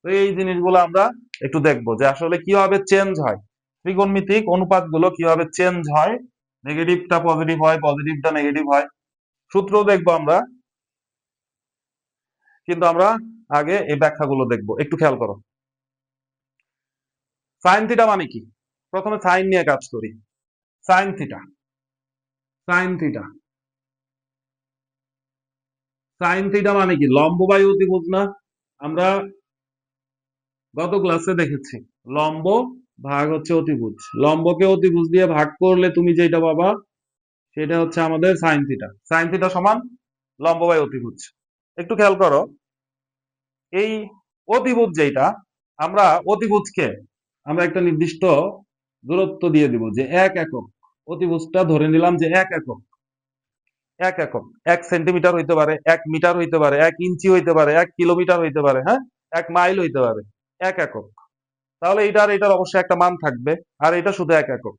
তো এই জিনিসগুলো আমরা একটু দেখবো যে আসলে কিভাবে চেঞ্জ হয়, ত্রিকোণমিতিক অনুপাতগুলো কিভাবে চেঞ্জ হয়, নেগেটিভটা পজিটিভ হয়, পজিটিভটা নেগেটিভ হয়, সূত্রও দেখবো আমরা, কিন্তু আমরা আগে এই ব্যাখ্যাগুলো দেখবো, একটু খেয়াল করো। সাইন থিটা মানে কি? প্রথমে সাইন নিয়ে কাজ করি। Sine theta, sine theta, sine theta মানে কি? লম্ব বাই অতিভুজ না? আমরা গত ক্লাসে দেখেছি লম্ব ভাগ হচ্ছে অতিভুজ, লম্বকে অতিভুজ দিয়ে ভাগ করলে তুমি যেটা পাবা সেটা হচ্ছে আমাদের সাইন থিটা। সাইন থিটা সমান লম্ব বাই অতিভুজ। একটু খেয়াল করো, এই অতিভুজ যেটা, আমরা অতিভুজকে আমরা একটা নির্দিষ্ট দূরত্ব দিয়ে দিব যে 1 একক। অতিভুজটা ধরে নিলাম যে 1 একক। 1 একক 1 সেন্টিমিটার হইতে পারে, 1 মিটার হইতে পারে, 1 ইঞ্চি হইতে পারে, 1 কিলোমিটার হইতে পারে, হ্যাঁ, 1 মাইল হইতে পারে। 1 একক। তাহলে এটার অবশ্যই একটা মান থাকবে, আর এটা শুধু 1 একক।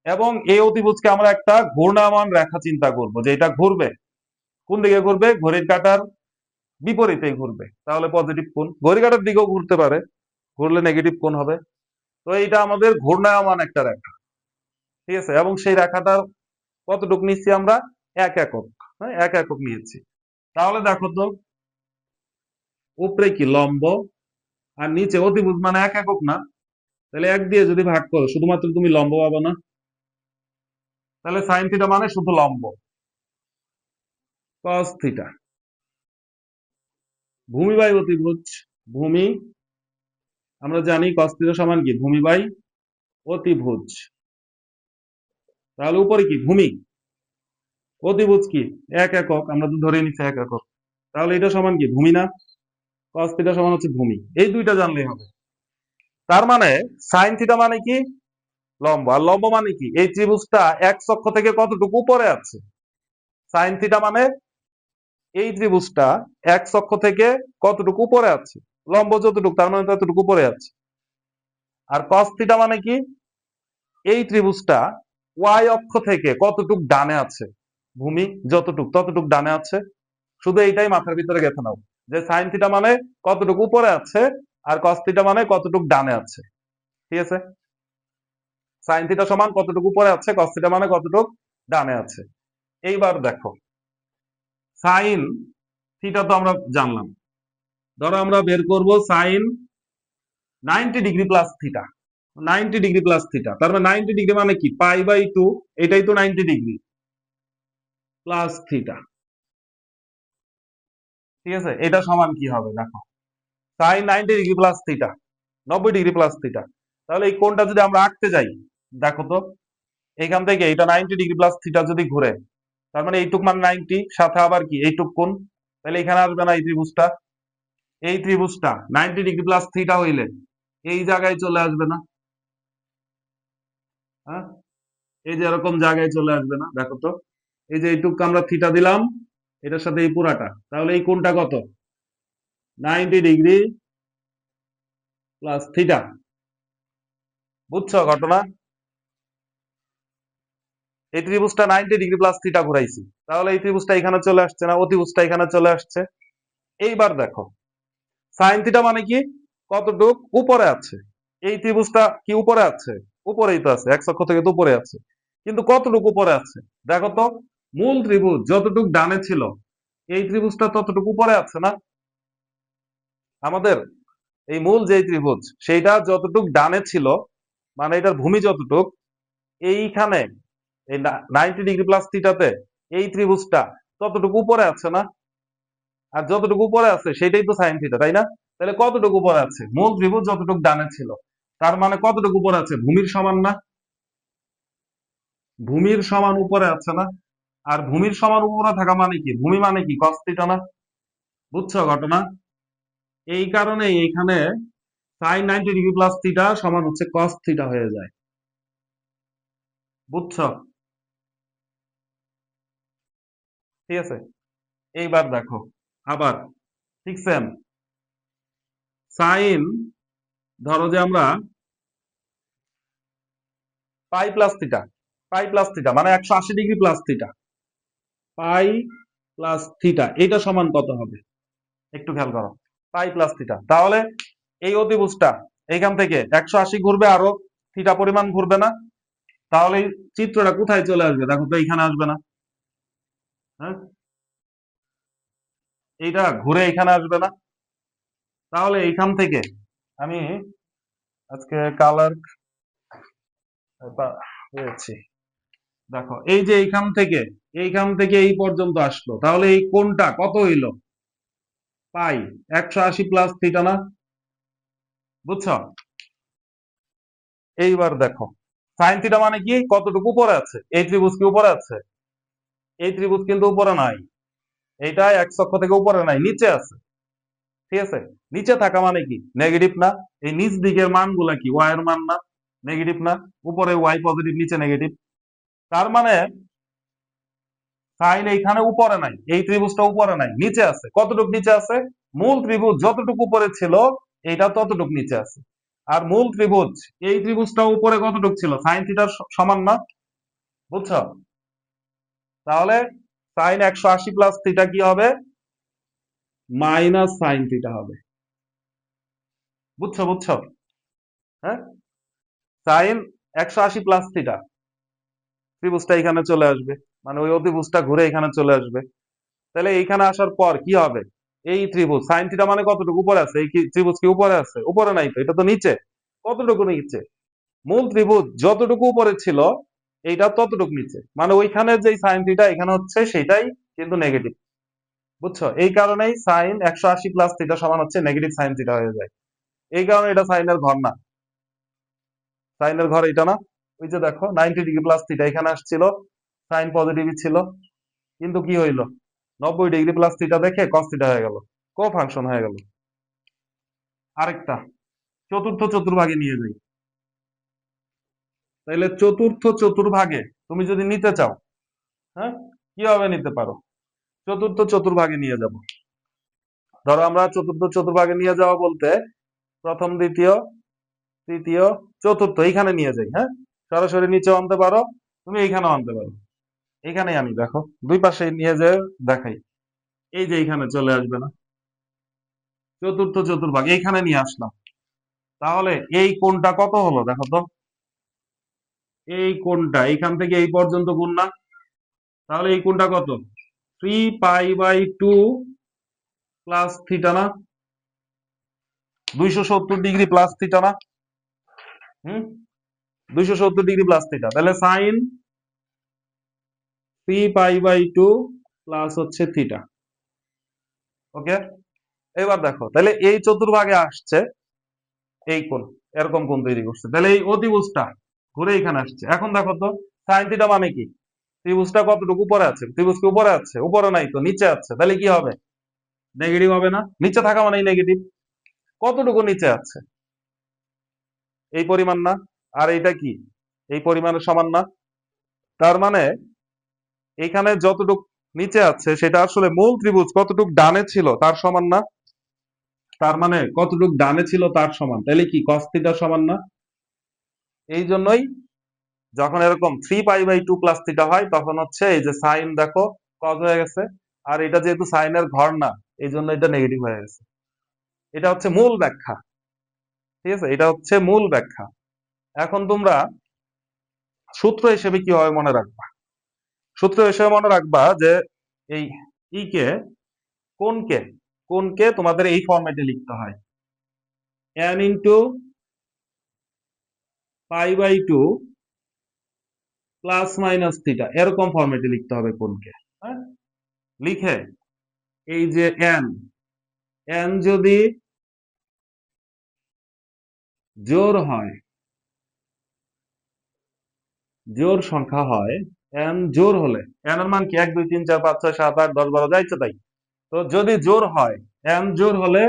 এবং এই অতিভুজকে আমরা একটা ঘূর্ণায়মান রেখা চিন্তা করব, যে এটা ঘুরবে। কোন দিকে ঘুরবে? ঘড়ির কাঁটার বিপরীতে ঘুরবে, তাহলে পজিটিভ কোণ। ঘড়ির কাঁটার দিকেও ঘুরতে পারে, ঘুরলে নেগেটিভ কোণ হবে। তো এইটা আমাদের ঘূর্ণায়মান একটা রেখা। ঠিক আছে, এবং সেই রেখাটার কতটুকু নিচ্ছি আমরা? 1 একক। হ্যাঁ, 1 একক নিয়েছি। তাহলে দেখো তো, উপরে কি লম্ব আর নিচে অতিভুজ, মানে 1 একক না? তাহলে 1 দিয়ে যদি ভাগ করো শুধুমাত্র তুমি লম্ব পাবো না? তাহলে সাইন থিটা মানে শুধু লম্ব। কস থিটা, ভূমি বাই অতিভুজ। ভূমি, আমরা জানি কস থিটা সমান কি? ভূমি বাই অতিভুজ। তাহলে উপরে কি? ভূমি। অতিভুজ কি 1 একক, আমরা তো ধরে নিচ্ছি 1 একক, তাহলে এটা সমান কি ভূমি না? cos থিটা সমান হচ্ছে ভূমি, এই দুইটা জানলেই হবে। তার মানে সাইন থিটা মানে কি লম্ব, আর লম্ব মানে কি এই ত্রিভুজটা এক্স অক্ষ থেকে কতটুকু উপরে আছে। সাইন থিটা মানে এই ত্রিভুজটা এক্স অক্ষ থেকে কতটুকু উপরে আছে, লম্ব যতটুকু তার মানে ততটুকু উপরে আছে। আর cos থিটা মানে কি এই ত্রিভুজটা ওয়াই অক্ষ থেকে কতটুক ডানে আছে, ভূমি যতটুক ততটুক ডানে আছে। শুধু এইটাই মাথার ভিতরে গেঁথে নাও যে সাইন থিটা মানে কতটুকু উপরে আছে আর cos থিটা মানে কতটুক ডানে আছে। ঠিক আছে, সাইন থিটা সমান কতটুকু উপরে আছে, cos থিটা মানে কতটুক ডানে আছে। এইবার দেখো সাইন থিটা তো আমরা জানলাম, ধরো আমরা বের করব sine 90 degree plus theta. 90 degree plus theta তার মানে 90 ডিগ্রি মানে কি পাই/2, এটাই তো 90 ডিগ্রি প্লাস থিটা। ঠিক আছে, এটা সমান কি হবে দেখো, sine 90 degree plus theta 90 degree plus theta. তাহলে এই কোণটা যদি আমরা আঁকতে যাই, দেখো তো এখান থেকে এটা 90 ডিগ্রি প্লাস থিটা যদি ঘুরে, তার মানে এইটুক মানে 90, সাথে আবার কি এইটুক কোণ, তাহলে এখানে আসবে না এই ত্রিভুজটা। এই ত্রিভুজটা 90 ডিগ্রি প্লাস থিটা হইলে এই জায়গায় চলে আসবে না? হ্যাঁ, এই যে এরকম জায়গায় চলে আসবে না? দেখো তো এই যে এইটুক আমরা থিটা দিলাম এটার সাথে এই পুরাটা, তাহলে এই কোণটা কত 90 ডিগ্রি প্লাস থিটা। বুঝছো ঘটনা? এই ত্রিভুজটা 90 ডিগ্রি প্লাস থিটা ঘুরাইছি, তাহলে এই ত্রিভুজটা এখানে চলে আসছে না, অতিভুজটা এখানে চলে আসছে। এইবার দেখো সাইন থিটা মানে কি কতটুক উপরে আছে, এই ত্রিভুজটা কি উপরে আছে, উপরেই তো আছে, এক্স অক্ষ থেকে তো উপরে আছে, কিন্তু কতটুক উপরে আছে দেখো তো, মূল ত্রিভুজ যতটুক ডানে ছিল এই ত্রিভুজটা ততটুকু উপরে আছে না? আমাদের এই মূল যে ত্রিভুজ সেইটা যতটুক ডানে ছিল, মানে এটার ভূমি যতটুক, এইখানে এই 90 ডিগ্রি প্লাস থিটাতে এই ত্রিভুজটা ততটুকু উপরে আছে না? আর যতটুকু উপরে আছে সেটাই তো সাইন থিটা, তাই না? তাহলে কতটুকু উপরে আছে, মূল ত্রিভুজ যতটুকু ডানে ছিল তার মানে কতটুকু উপরে আছে, ভূমির সমান না? ভূমির সমান উপরে আছে না? আর ভূমির সমান উপরে থাকা মানে কি, ভূমি মানে কি cos থিটা না? বুঝছো ঘটনা? এই কারণে এখানে সাইন 90 ডিগ্রি প্লাস থিটা সমান হচ্ছে cos থিটা হয়ে যায়। বুঝছো? ঠিক আছে, এইবার দেখো আবার ঠিক সেম সাইন, ধরো যে আমরা পাই প্লাস থিটা, পাই প্লাস থিটা মানে 180 ডিগ্রি প্লাস থিটা, পাই প্লাস থিটা এটা সমান কত হবে একটু খেয়াল করো, পাই প্লাস থিটা। তাহলে এই অতিভুজটা এখান থেকে 180 ঘুরবে, আরো থিটা পরিমাণ ঘুরবে না? তাহলে এই চিত্রটা কোথায় চলে আসবে দেখো তো, এইখানে আসবে না? হ্যাঁ, এইটা ঘুরে এখানে আসবে না? তাহলে এইখান থেকে আমি আজকে কালার পেয়েছি, দেখো এই যে এইখান থেকে এই পর্যন্ত আসলো, তাহলে এই কোণটা কত হইলো পাই 180 প্লাস থিটা না? বুঝছো? এইবার দেখো সাইন থিটা মানে কি কতটুকু উপরে আছে, এই ত্রিভুজ কি উপরে আছে? এই ত্রিভুজ কিন্তু উপরে নাই, এইটা এক্স অক্ষ থেকে উপরে নাই, নিচে আছে। ঠিক আছে, নিচে থাকা মানে কি নেগেটিভ না? এই নিচ দিকের মানগুলা কি ওয়াই এর মান না? নেগেটিভ না? উপরে ওয়াই পজিটিভ নিচে নেগেটিভ, তার মানে সাইন এইখানে উপরে নাই, এই ত্রিভুজটা উপরে নাই, নিচে আছে। কতটুকু নিচে আছে, মূল ত্রিভুজ যতটুকু উপরে ছিল এইটা ততটুকু নিচে আছে। আর মূল ত্রিভুজ এই ত্রিভুজটা উপরে কতটুকু ছিল, সাইন থিটার সমান না? বুঝছো? তাহলে সাইন 180 প্লাস থিটা কি হবে, মাইনাস সাইন থিটা হবে। বুঝছো? বুঝছো? হ্যাঁ, সাইন 180 প্লাস থিটা ত্রিভুজটা এখানে চলে আসবে, মানে ওই অতিভুজটা ঘুরে এখানে চলে আসবে। তাহলে এইখানে আসার পর কি হবে, এই ত্রিভুজ সাইন থিটা মানে কতটুকু উপরে আছে, এই ত্রিভুজ কি উপরে আছে? উপরে নাই তো, এটা তো নিচে। কতটুকু নিচে, মূল ত্রিভুজ যতটুকু উপরে ছিল এইটা ততটুকু নিচে, মানে ওইখানে যে সাইন থিটা এখানে হচ্ছে সেটাই কিন্তু নেগেটিভ। বুঝছো? এই কারণেই সাইন 180 প্লাস থিটা সমান হচ্ছে নেগেটিভ সাইন থিটা হয়ে যায়। এই কারণে এটা সাইনের ঘর না, সাইনের ঘর এটা না। ওই যে দেখো 90 ডিগ্রি প্লাস থিটা এখানে আসছিল, সাইন পজিটিভই ছিল। কিন্তু কি হইলো, 90 ডিগ্রি প্লাস থিটা দেখে কস থিটা হয়ে গেল, কো ফাংশন হয়ে গেল। আরেকটা চতুর্থ চতুর্ভাগে নিয়ে যাই। তাহলে চতুর্থ চতুর্ভাগে তুমি যদি নিতে চাও, হ্যাঁ, কিভাবে নিতে পারো? চতুর্থ চতুর্ভাগে নিয়ে যাব। ধরো আমরা চতুর্থ চতুর্ভাগে নিয়ে যাওয়া বলতে প্রথম, দ্বিতীয়, তৃতীয়, চতুর্থ এইখানে নিয়ে যাই। হ্যাঁ, সরাসরি নিচে আনতে পারো, তুমি এইখানেও আনতে পারো। এইখানে আনি, দেখো দুই পাশে নিয়ে যেয়ে দেখাই। এই যে এইখানে চলে আসবে না, চতুর্থ চতুর্ভাগ এইখানে নিয়ে আসলাম। তাহলে এই কোণটা কত হলো দেখো তো, এই কোণটা এইখান থেকে এই পর্যন্ত গুণ না, তাহলে এই কোণটা কত, 3π/2 প্লাস থিটা না, 270 ডিগ্রি প্লাস থিটা না। হুম, 270 ডিগ্রি প্লাস থিটা, তাহলে সাইন 3π/2 প্লাস হচ্ছে থিটা। ওকে, এবার দেখো তাহলে এই চতুর্ভাগে আসছে এই কোণ, এরকম কোণ তৈরি করছে, তাহলে এই অতিভুজটা ঘুরে এখানে আসছে। এখন দেখো তো সাইন থিটা মানে কি, ত্রিভুজটা কতটুকু উপরে আছে, ত্রিভুজ কি উপরে আছে, উপরে নাই তো, নিচে আছে, তাহলে কি হবে, নেগেটিভ হবে না, নিচে থাকা মানে নেগেটিভ। কতটুকু নিচে আছে, এই পরিমাণ না, আর এইটা কি এই পরিমাণের সমান না, তার মানে এখানে যতটুক নিচে আছে সেটা আসলে মূল ত্রিভুজ কতটুক ডানে ছিল তার সমান না, তার মানে কতটুক ডানে ছিল তার সমান, তাহলে কি cos থিটা সমান না। এই জন্যই যখন এরকম 3π/2 প্লাস থিটা হয় তখন হচ্ছে এই যে সাইন দেখো cos হয়ে গেছে, আর এটা যেহেতু সাইনের ঘর না এই জন্য এটা নেগেটিভ হয়ে গেছে। এটা হচ্ছে মূল ব্যাখ্যা, ঠিক আছে, এটা হচ্ছে মূল ব্যাখ্যা। এখন তোমরা সূত্র হিসেবে কিভাবে মনে রাখবা, সূত্র হিসেবে মনে রাখবা যে এই কে কোণকে, কোণকে তোমাদের এই ফরম্যাটে লিখতে হয়, n into π/2 plus minus theta, এরকম ফরম্যাটে লিখতে হবে কোণকে। হ্যাঁ, লিখে এই যে n, n যদি জোড় হয়, জোড় সংখ্যা হয়, n জোড় হলে, n এর মান কি 1 2 3 4 5 6 7 8 10 12 যা ইচ্ছা তাই, তো যদি জোড় হয়, n জোড় হলে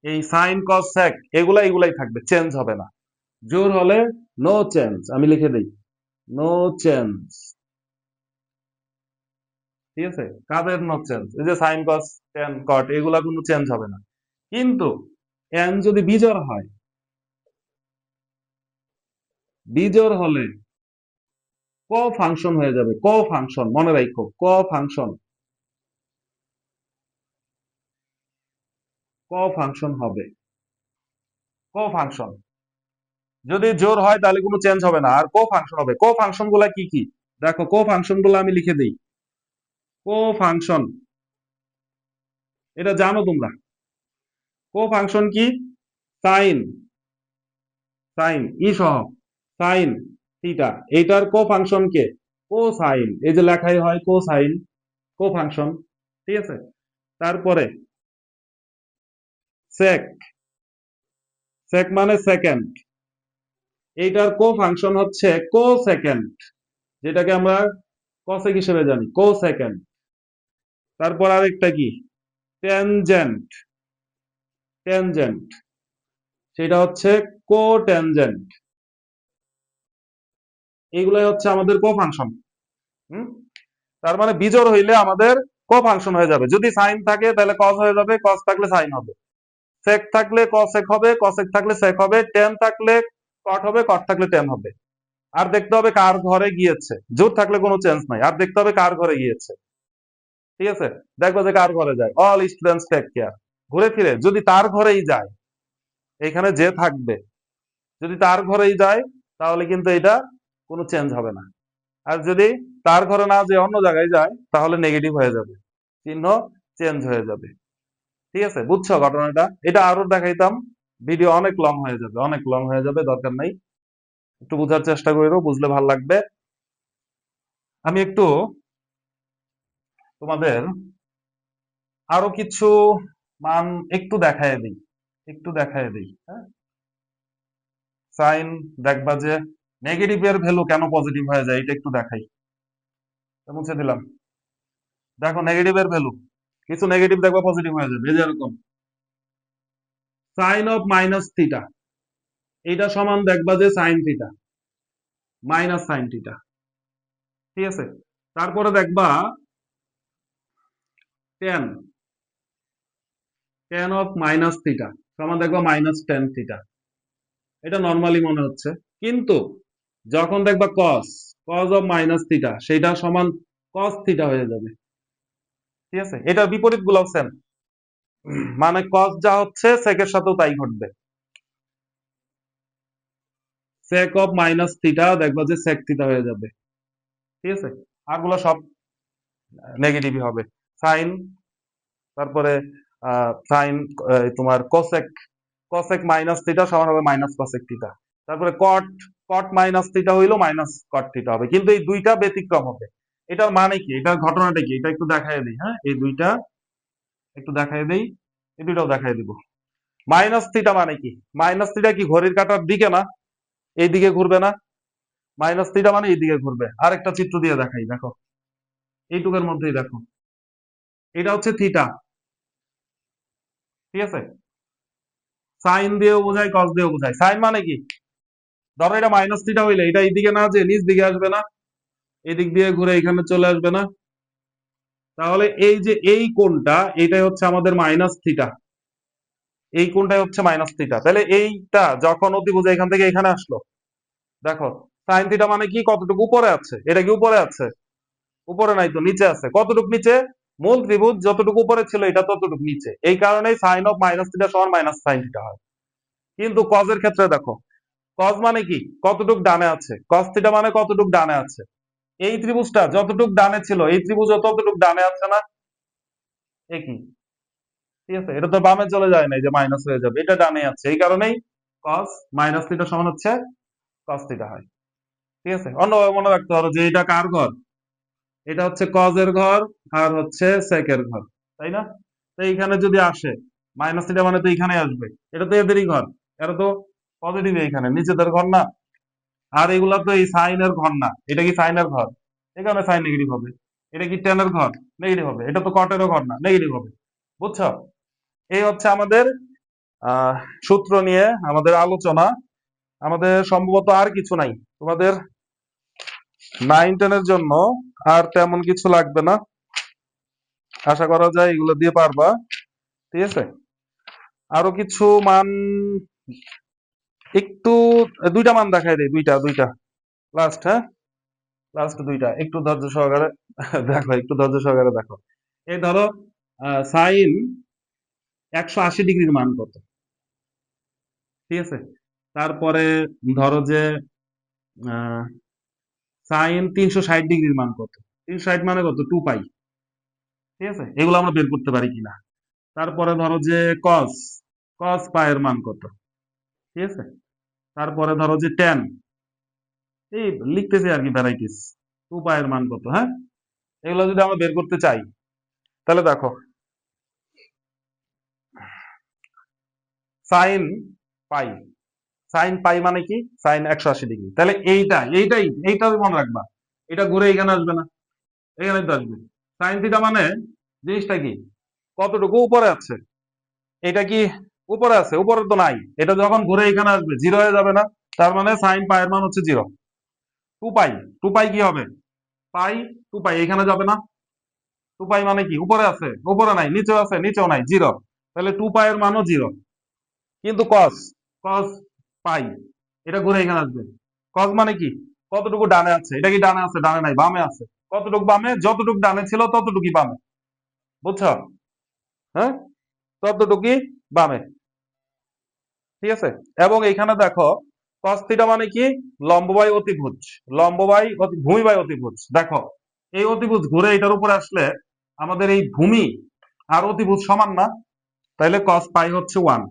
এই সাইন কস সেক এগুলাই থাকবে, চেঞ্জ হবে না। জোড় হলে নো চেঞ্জ, আমি লিখে দিই নো চেঞ্জ, ঠিক আছে, কাদের নো চেঞ্জ, এই যে সাইন কস টেন কট এগুলা কোনো চেঞ্জ হবে না। কিন্তু n যদি বিজোড় হয়, বিজোড় হলে ক ফাংশন হয়ে যাবে, ক ফাংশন মনে রাখো, ক ফাংশন, ক ফাংশন হবে, ক ফাংশন যদি জোড় হয় তাহলে কোনো চেঞ্জ হবে না, আর কো ফাংশন হবে। কো ফাংশন গুলা কি কি দেখো, কো ফাংশন গুলো আমি লিখে দিই। কো ফাংশন এটা জানো তোমরা, কো ফাংশন কি, সাইন, সাইন ই সহ সাইন থিটা, এইটার কো ফাংশন কে, কো সাইন, এই যে লেখাই হয় কো সাইন, কো ফাংশন, ঠিক আছে। তারপরে সেক, সেক মানে সেকেন্ড, এইটার কো ফাংশন হচ্ছে কো সেকেন্ড, যেটাকে আমরা কসেক হিসেবে জানি, কো সেকেন্ড। তারপর আরেকটা কি, ট্যানজেন্ট, ট্যানজেন্ট সেটা হচ্ছে কো ট্যানজেন্ট, এইগুলাই হচ্ছে আমাদের কো ফাংশন। হুম, তার মানে বিজোড় হইলে আমাদের কো ফাংশন হয়ে যাবে, যদি সাইন থাকে তাহলে কস হয়ে যাবে, কস থাকলে সাইন হবে, সেক থাকলে কসেক হবে, কসেক থাকলে সেক হবে, টেন থাকলে কট হবে, কট থাকলে টেন হবে। আর দেখতে হবে কার ঘরে গিয়েছে, জোর থাকলে কোনো চেঞ্জ নাই, আর দেখতে হবে কার ঘরে গিয়েছে, ঠিক আছে, দেখবো যে কার ঘরে যায়, অল স্টুডেন্টস টেক কেয়ার, ঘুরে ফিরে যদি তার ঘরেই যায়, এখানে যে থাকবে যদি তার ঘরেই যায় তাহলে কিন্তু এটা কোনো চেঞ্জ হবে না, আর যদি তার ঘরে না যে অন্য জায়গায় যায় তাহলে নেগেটিভ হয়ে যাবে, চিহ্ন চেঞ্জ হয়ে যাবে। ঠিক আছে, বুঝছো ঘটনাটা, এটা আরো দেখাইতাম, ভিডিও অনেক লং হয়ে যাবে, অনেক লং হয়ে যাবে, দরকার নাই, একটু বোঝার চেষ্টা করো, বুঝলে ভালো লাগবে। আমি একটু তোমাদের আরো কিছু মান একটু দেখায় দিই, একটু দেখায় দিই। হ্যাঁ, সাইন দেখবা যে নেগেটিভের ভ্যালু কেন পজিটিভ হয়ে যায় এটা একটু দেখাই। মুছে দিলাম। দেখো নেগেটিভের ভ্যালু, কিছু নেগেটিভ দেখবা পজিটিভ হয়ে যাবে। এই যে এরকম সাইন অফ মাইনাস থিটা, এটা সমান দেখবা যে sine theta minus sine theta, ঠিক আছে। তারপরে দেখবা ten, ten of minus theta সমান দেখবা মাইনাস টেন থিটা, এটা নর্মালি মনে হচ্ছে। কিন্তু যখন দেখবা কস, কস অফ মাইনাস থিটা সেটা সমান কস থিটা হয়ে যাবে, ঠিক আছে। এটার বিপরীত গুলো সেম, মানে কস যা হচ্ছে সেকের সাথেও তাই ঘটবে। সেক অফ মাইনাস থিটা দেখবা যে সেক থিটা হয়ে যাবে, ঠিক আছে। আরগুলো সব নেগেটিভই হবে। সাইন, তারপরে সাইন তোমার কোসেক, কোসেক মাইনাস থিটা সমান হবে মাইনাস কোসেক থিটা। তারপরে কট, কট মাইনাস থিটা হইলো মাইনাস কট থিটা হবে, কিন্তু এই দুইটা ব্যতিক্রম হবে। এটার মানে কি, এটার ঘটনাটা কি, এটা একটু দেখাই দিই। হ্যাঁ, এই দুইটা একটু দেখাই দিই, এই দুইটাও দেখাই দিব। মাইনাস থিটা মানে কি, মাইনাস থিটা কি ঘড়ির কাঁটার দিকে না, এই দিকে ঘুরবে না? মাইনাস থিটা মানে এই দিকে ঘুরবে। আরেকটা চিত্র দিয়ে দেখাই, দেখো এইটুকের মধ্যেই দেখো, এটা হচ্ছে থিটা, ঠিক আছে। সাইন দিয়েও বোঝায়, কস দিয়েও বোঝায়। সাইন মানে কি, ধরো এটা মাইনাস থিটা হইলে এটা এইদিকে না যে নিচ দিকে আসবে না, এদিক দিয়ে ঘুরে এখানে চলে আসবে না? তাহলে এই যে এই কোণটা, এটাই হচ্ছে আমাদের মাইনাস থিটা, এই কোণটাই হচ্ছে মাইনাস থিটা। তাহলে এইটা যখন অতিভুজ এখান থেকে এখানে আসলো, দেখো সাইন থিটা মানে কি, কতটুকু উপরে আছে, এটা কি উপরে আছে? উপরে নাই তো, নিচে আছে। কতটুকু নিচে? মূল ত্রিভুজ যতটুকু উপরে ছিল এটা ততটুকু নিচে, এই কারণেই সাইন অফ মাইনাস থিটা সমান মাইনাস সাইন থিটা হয়। কিন্তু কজের ক্ষেত্রে দেখো, কজ মানে কি, কতটুক ডানে আছে, কস থিটা মানে কতটুক ডানে আছে। এই ত্রিভুজটা যতটুক ডানে ছিল এই ত্রিভুজ ততটুক ডানে আছে না, একই, ঠিক আছে। এটা তো বামে চলে যায় না, যে মাইনাস হয়ে যাবে, এটা ডানে আছে, এই কারণেই কস মাইনাস থিটা সমান হচ্ছে কস থিটা হয়, ঠিক আছে। অন্যভাবে মনে রাখতে হবে যে এটা কার ঘর, এটা হচ্ছে কজের ঘর আর হচ্ছে সেকের ঘর, তাই না? তো এইখানে যদি আসে মাইনাস থিটা মানে তো এইখানে আসবে, এটা তো এদেরই ঘর, এটা তো পজিটিভ, এইখানে নিচেদের ঘর না। আর এগুলা তো এই সাইনের ঘর না, এটা কি সাইনের ঘর, এখানে সাইন নেগেটিভ হবে। এটা কি টেনের ঘর, নেগেটিভ হবে। এটা তো কটেরও ঘর না, নেগেটিভ হবে। বুঝছো? এই হচ্ছে আমাদের আহ সূত্র নিয়ে আমাদের আলোচনা। আমাদের সম্ভবত আর কিছু নাই, তোমাদের 9-10 জন্য আর তেমন কিছু লাগবে না, আশা করা যায় এগুলো দিয়ে পারবা, ঠিক আছে। আরো কিছু মান, একটু দুইটা মান দেখাই দেয়, দুইটা দুইটা লাস্ট, হ্যাঁ লাস্ট দুইটা একটু ধৈর্য সহকারে দেখো, একটু ধৈর্য সহকারে দেখো। এই ধরো সাইন 180 ডিগ্রির মান কত, ঠিক আছে। তারপরে ধরো যে সাইন 360 ডিগ্রির মান কত, 360 মানে কত, 2 পাই, ঠিক আছে। এগুলো আমরা বের করতে পারি কিনা। তারপরে ধরো যে কস, কস পায়ের মান কত, ঠিক আছে। তারপরে ধরো যে টেন, এই লিখতেছি আর কি ভ্যারাইটিস, 2 পায়ের মান কত, হ্যাঁ। এগুলো যদি আমরা বের করতে চাই, তাহলে দেখো সাইন পাই, সাইন পাই মানে কি, সাইন 180 ডিগ্রি, তাহলে এইটা মনে রাখবা, এটা ঘুরে এখানে আসবে না, এখানে তো আসবে। সাইন থিটা মানে জিনিসটা কি, কতটুকু উপরে আছে, এটা কি উপরে আছে, উপরে তো নাই, এটা যখন ঘুরে এখানে আসবে জিরো হয়ে যাবে না, তার মানে সাইন পায়ের মান হচ্ছে জিরো। 2 পাই, 2 পাই কি হবে, পাই, 2 পাই এখানে যাবে না, 2 পাই মানে কি, উপরে আছে, উপরে নাই, নিচেও আছে, নিচেও নাই, জিরো। তাহলে 2 পাইয়ের মানও জিরো। কিন্তু কস, কস পাই, এটা ঘুরে এখানে আসবে। কস মানে কি, কতটুকু ডানে আছে, এটা কি ডানে আছে, ডানে নাই, বামে আছে। কতটুকু বামে, যতটুকু ডানে ছিল ততটুকুই বামে, বুঝছো? হ্যাঁ, ততটুকুই বামে, ঠিক আছে। এবং এখানে দেখো কস থিটা মানে কি, লম্ববাই অতিভুজ, লম্ববাই ভূমি বাই অতিভুজ। দেখো এই অতিভুজ ঘুরে এটার উপরে আসলে আমাদের এই ভূমি আর অতিভুজ সমান না, তাইলে কস পাই হচ্ছে 1,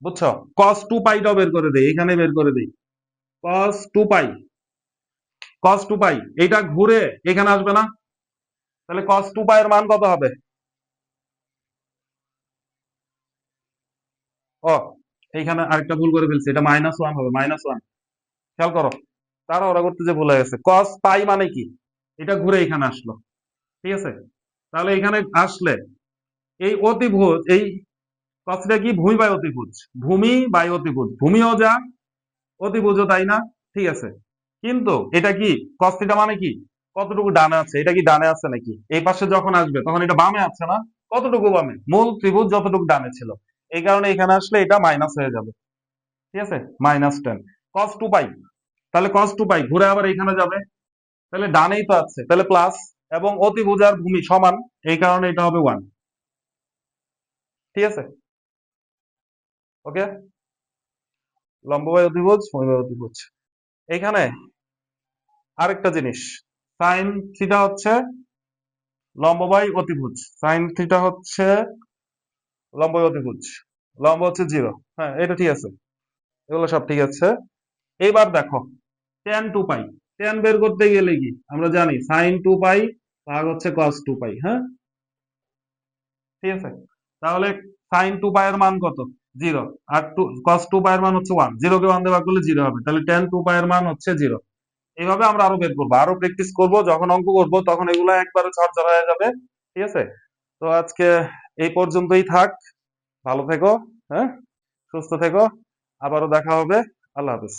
বুঝছো। কস 2 পাইটাও বের করে দেই, এখানে বের করে দিই, কস 2 পাই, কস 2 পাই এইটা ঘুরে এখানে আসবে না, তাহলে কস 2 পাই এর মান কত হবে, ও এইখানে আরেকটা ভুল করে ফেলছি, এটা -1 হবে, -1, খেয়াল করো, তারা ওরা করতে যে ভুলে গেছে। কস পাই মানে কি, এটা ঘুরে এখানে আসলো, ঠিক আছে। তাহলে এখানে আসলে এই অতিভুজ, এই কসটা কি, ভূমি বাই অতিভুজ, ভূমি বাই অতিভুজ, ভূমিও যা অতিভুজও তাই না, ঠিক আছে। কিন্তু এটা কি কস থিটা মানে কি, কতটুকু ডানে আছে, এটা কি ডানে আছে নাকি, এই পাশে যখন আসবে তখন এটা বামে আছে না, কতটুকু বামে, মূল ত্রিভুজ যতটুকু ডানে ছিল, এই কারণে এখানে আসলে এটা মাইনাস হয়ে যাবে, ঠিক আছে, -10 কস 2 পাই। তাহলে কস 2 পাই ঘুরে আবার এখানে যাবে, তাহলে ডানেই তো আছে, তাহলে প্লাস, এবং অতিভুজ আর ভূমি সমান, এই কারণে এটা হবে 1, ঠিক আছে। ওকে, লম্ব বাই অতিভুজ, ভূমি বাই অতিভুজ। এখানে আরেকটা জিনিস, সাইন থিটা হচ্ছে লম্ব বাই অতিভুজ, সাইন থিটা হচ্ছে লম্ব বাই অতিভুজ, লম্ব হচ্ছে 0, হ্যাঁ এটা ঠিক আছে, এগুলো সব ঠিক আছে। এইবার দেখো tan 2 পাই, tan বের করতে গেলে কি আমরা জানি sin 2 পাই ভাগ হচ্ছে cos 2 পাই, হ্যাঁ ঠিক আছে। তাহলে sin 2 পাই এর মান কত, 0, আর cos 2 পাই এর মান হচ্ছে 1, 0 কে 1 দিয়ে ভাগ করলে 0 হবে, তাহলে tan 2 পাই এর মান হচ্ছে 0। এইভাবে আমরা আরো বের করবো, আরো প্র্যাকটিস করব, যখন অঙ্ক করব তখন এগুলো একবারে ঝরঝরা হয়ে যাবে, ঠিক আছে। তো আজকে এই পর্যন্তই থাক, ভালো থেকো, হ্যাঁ সুস্থ থেকো, আবারও দেখা হবে, আল্লাহ হাফেজ।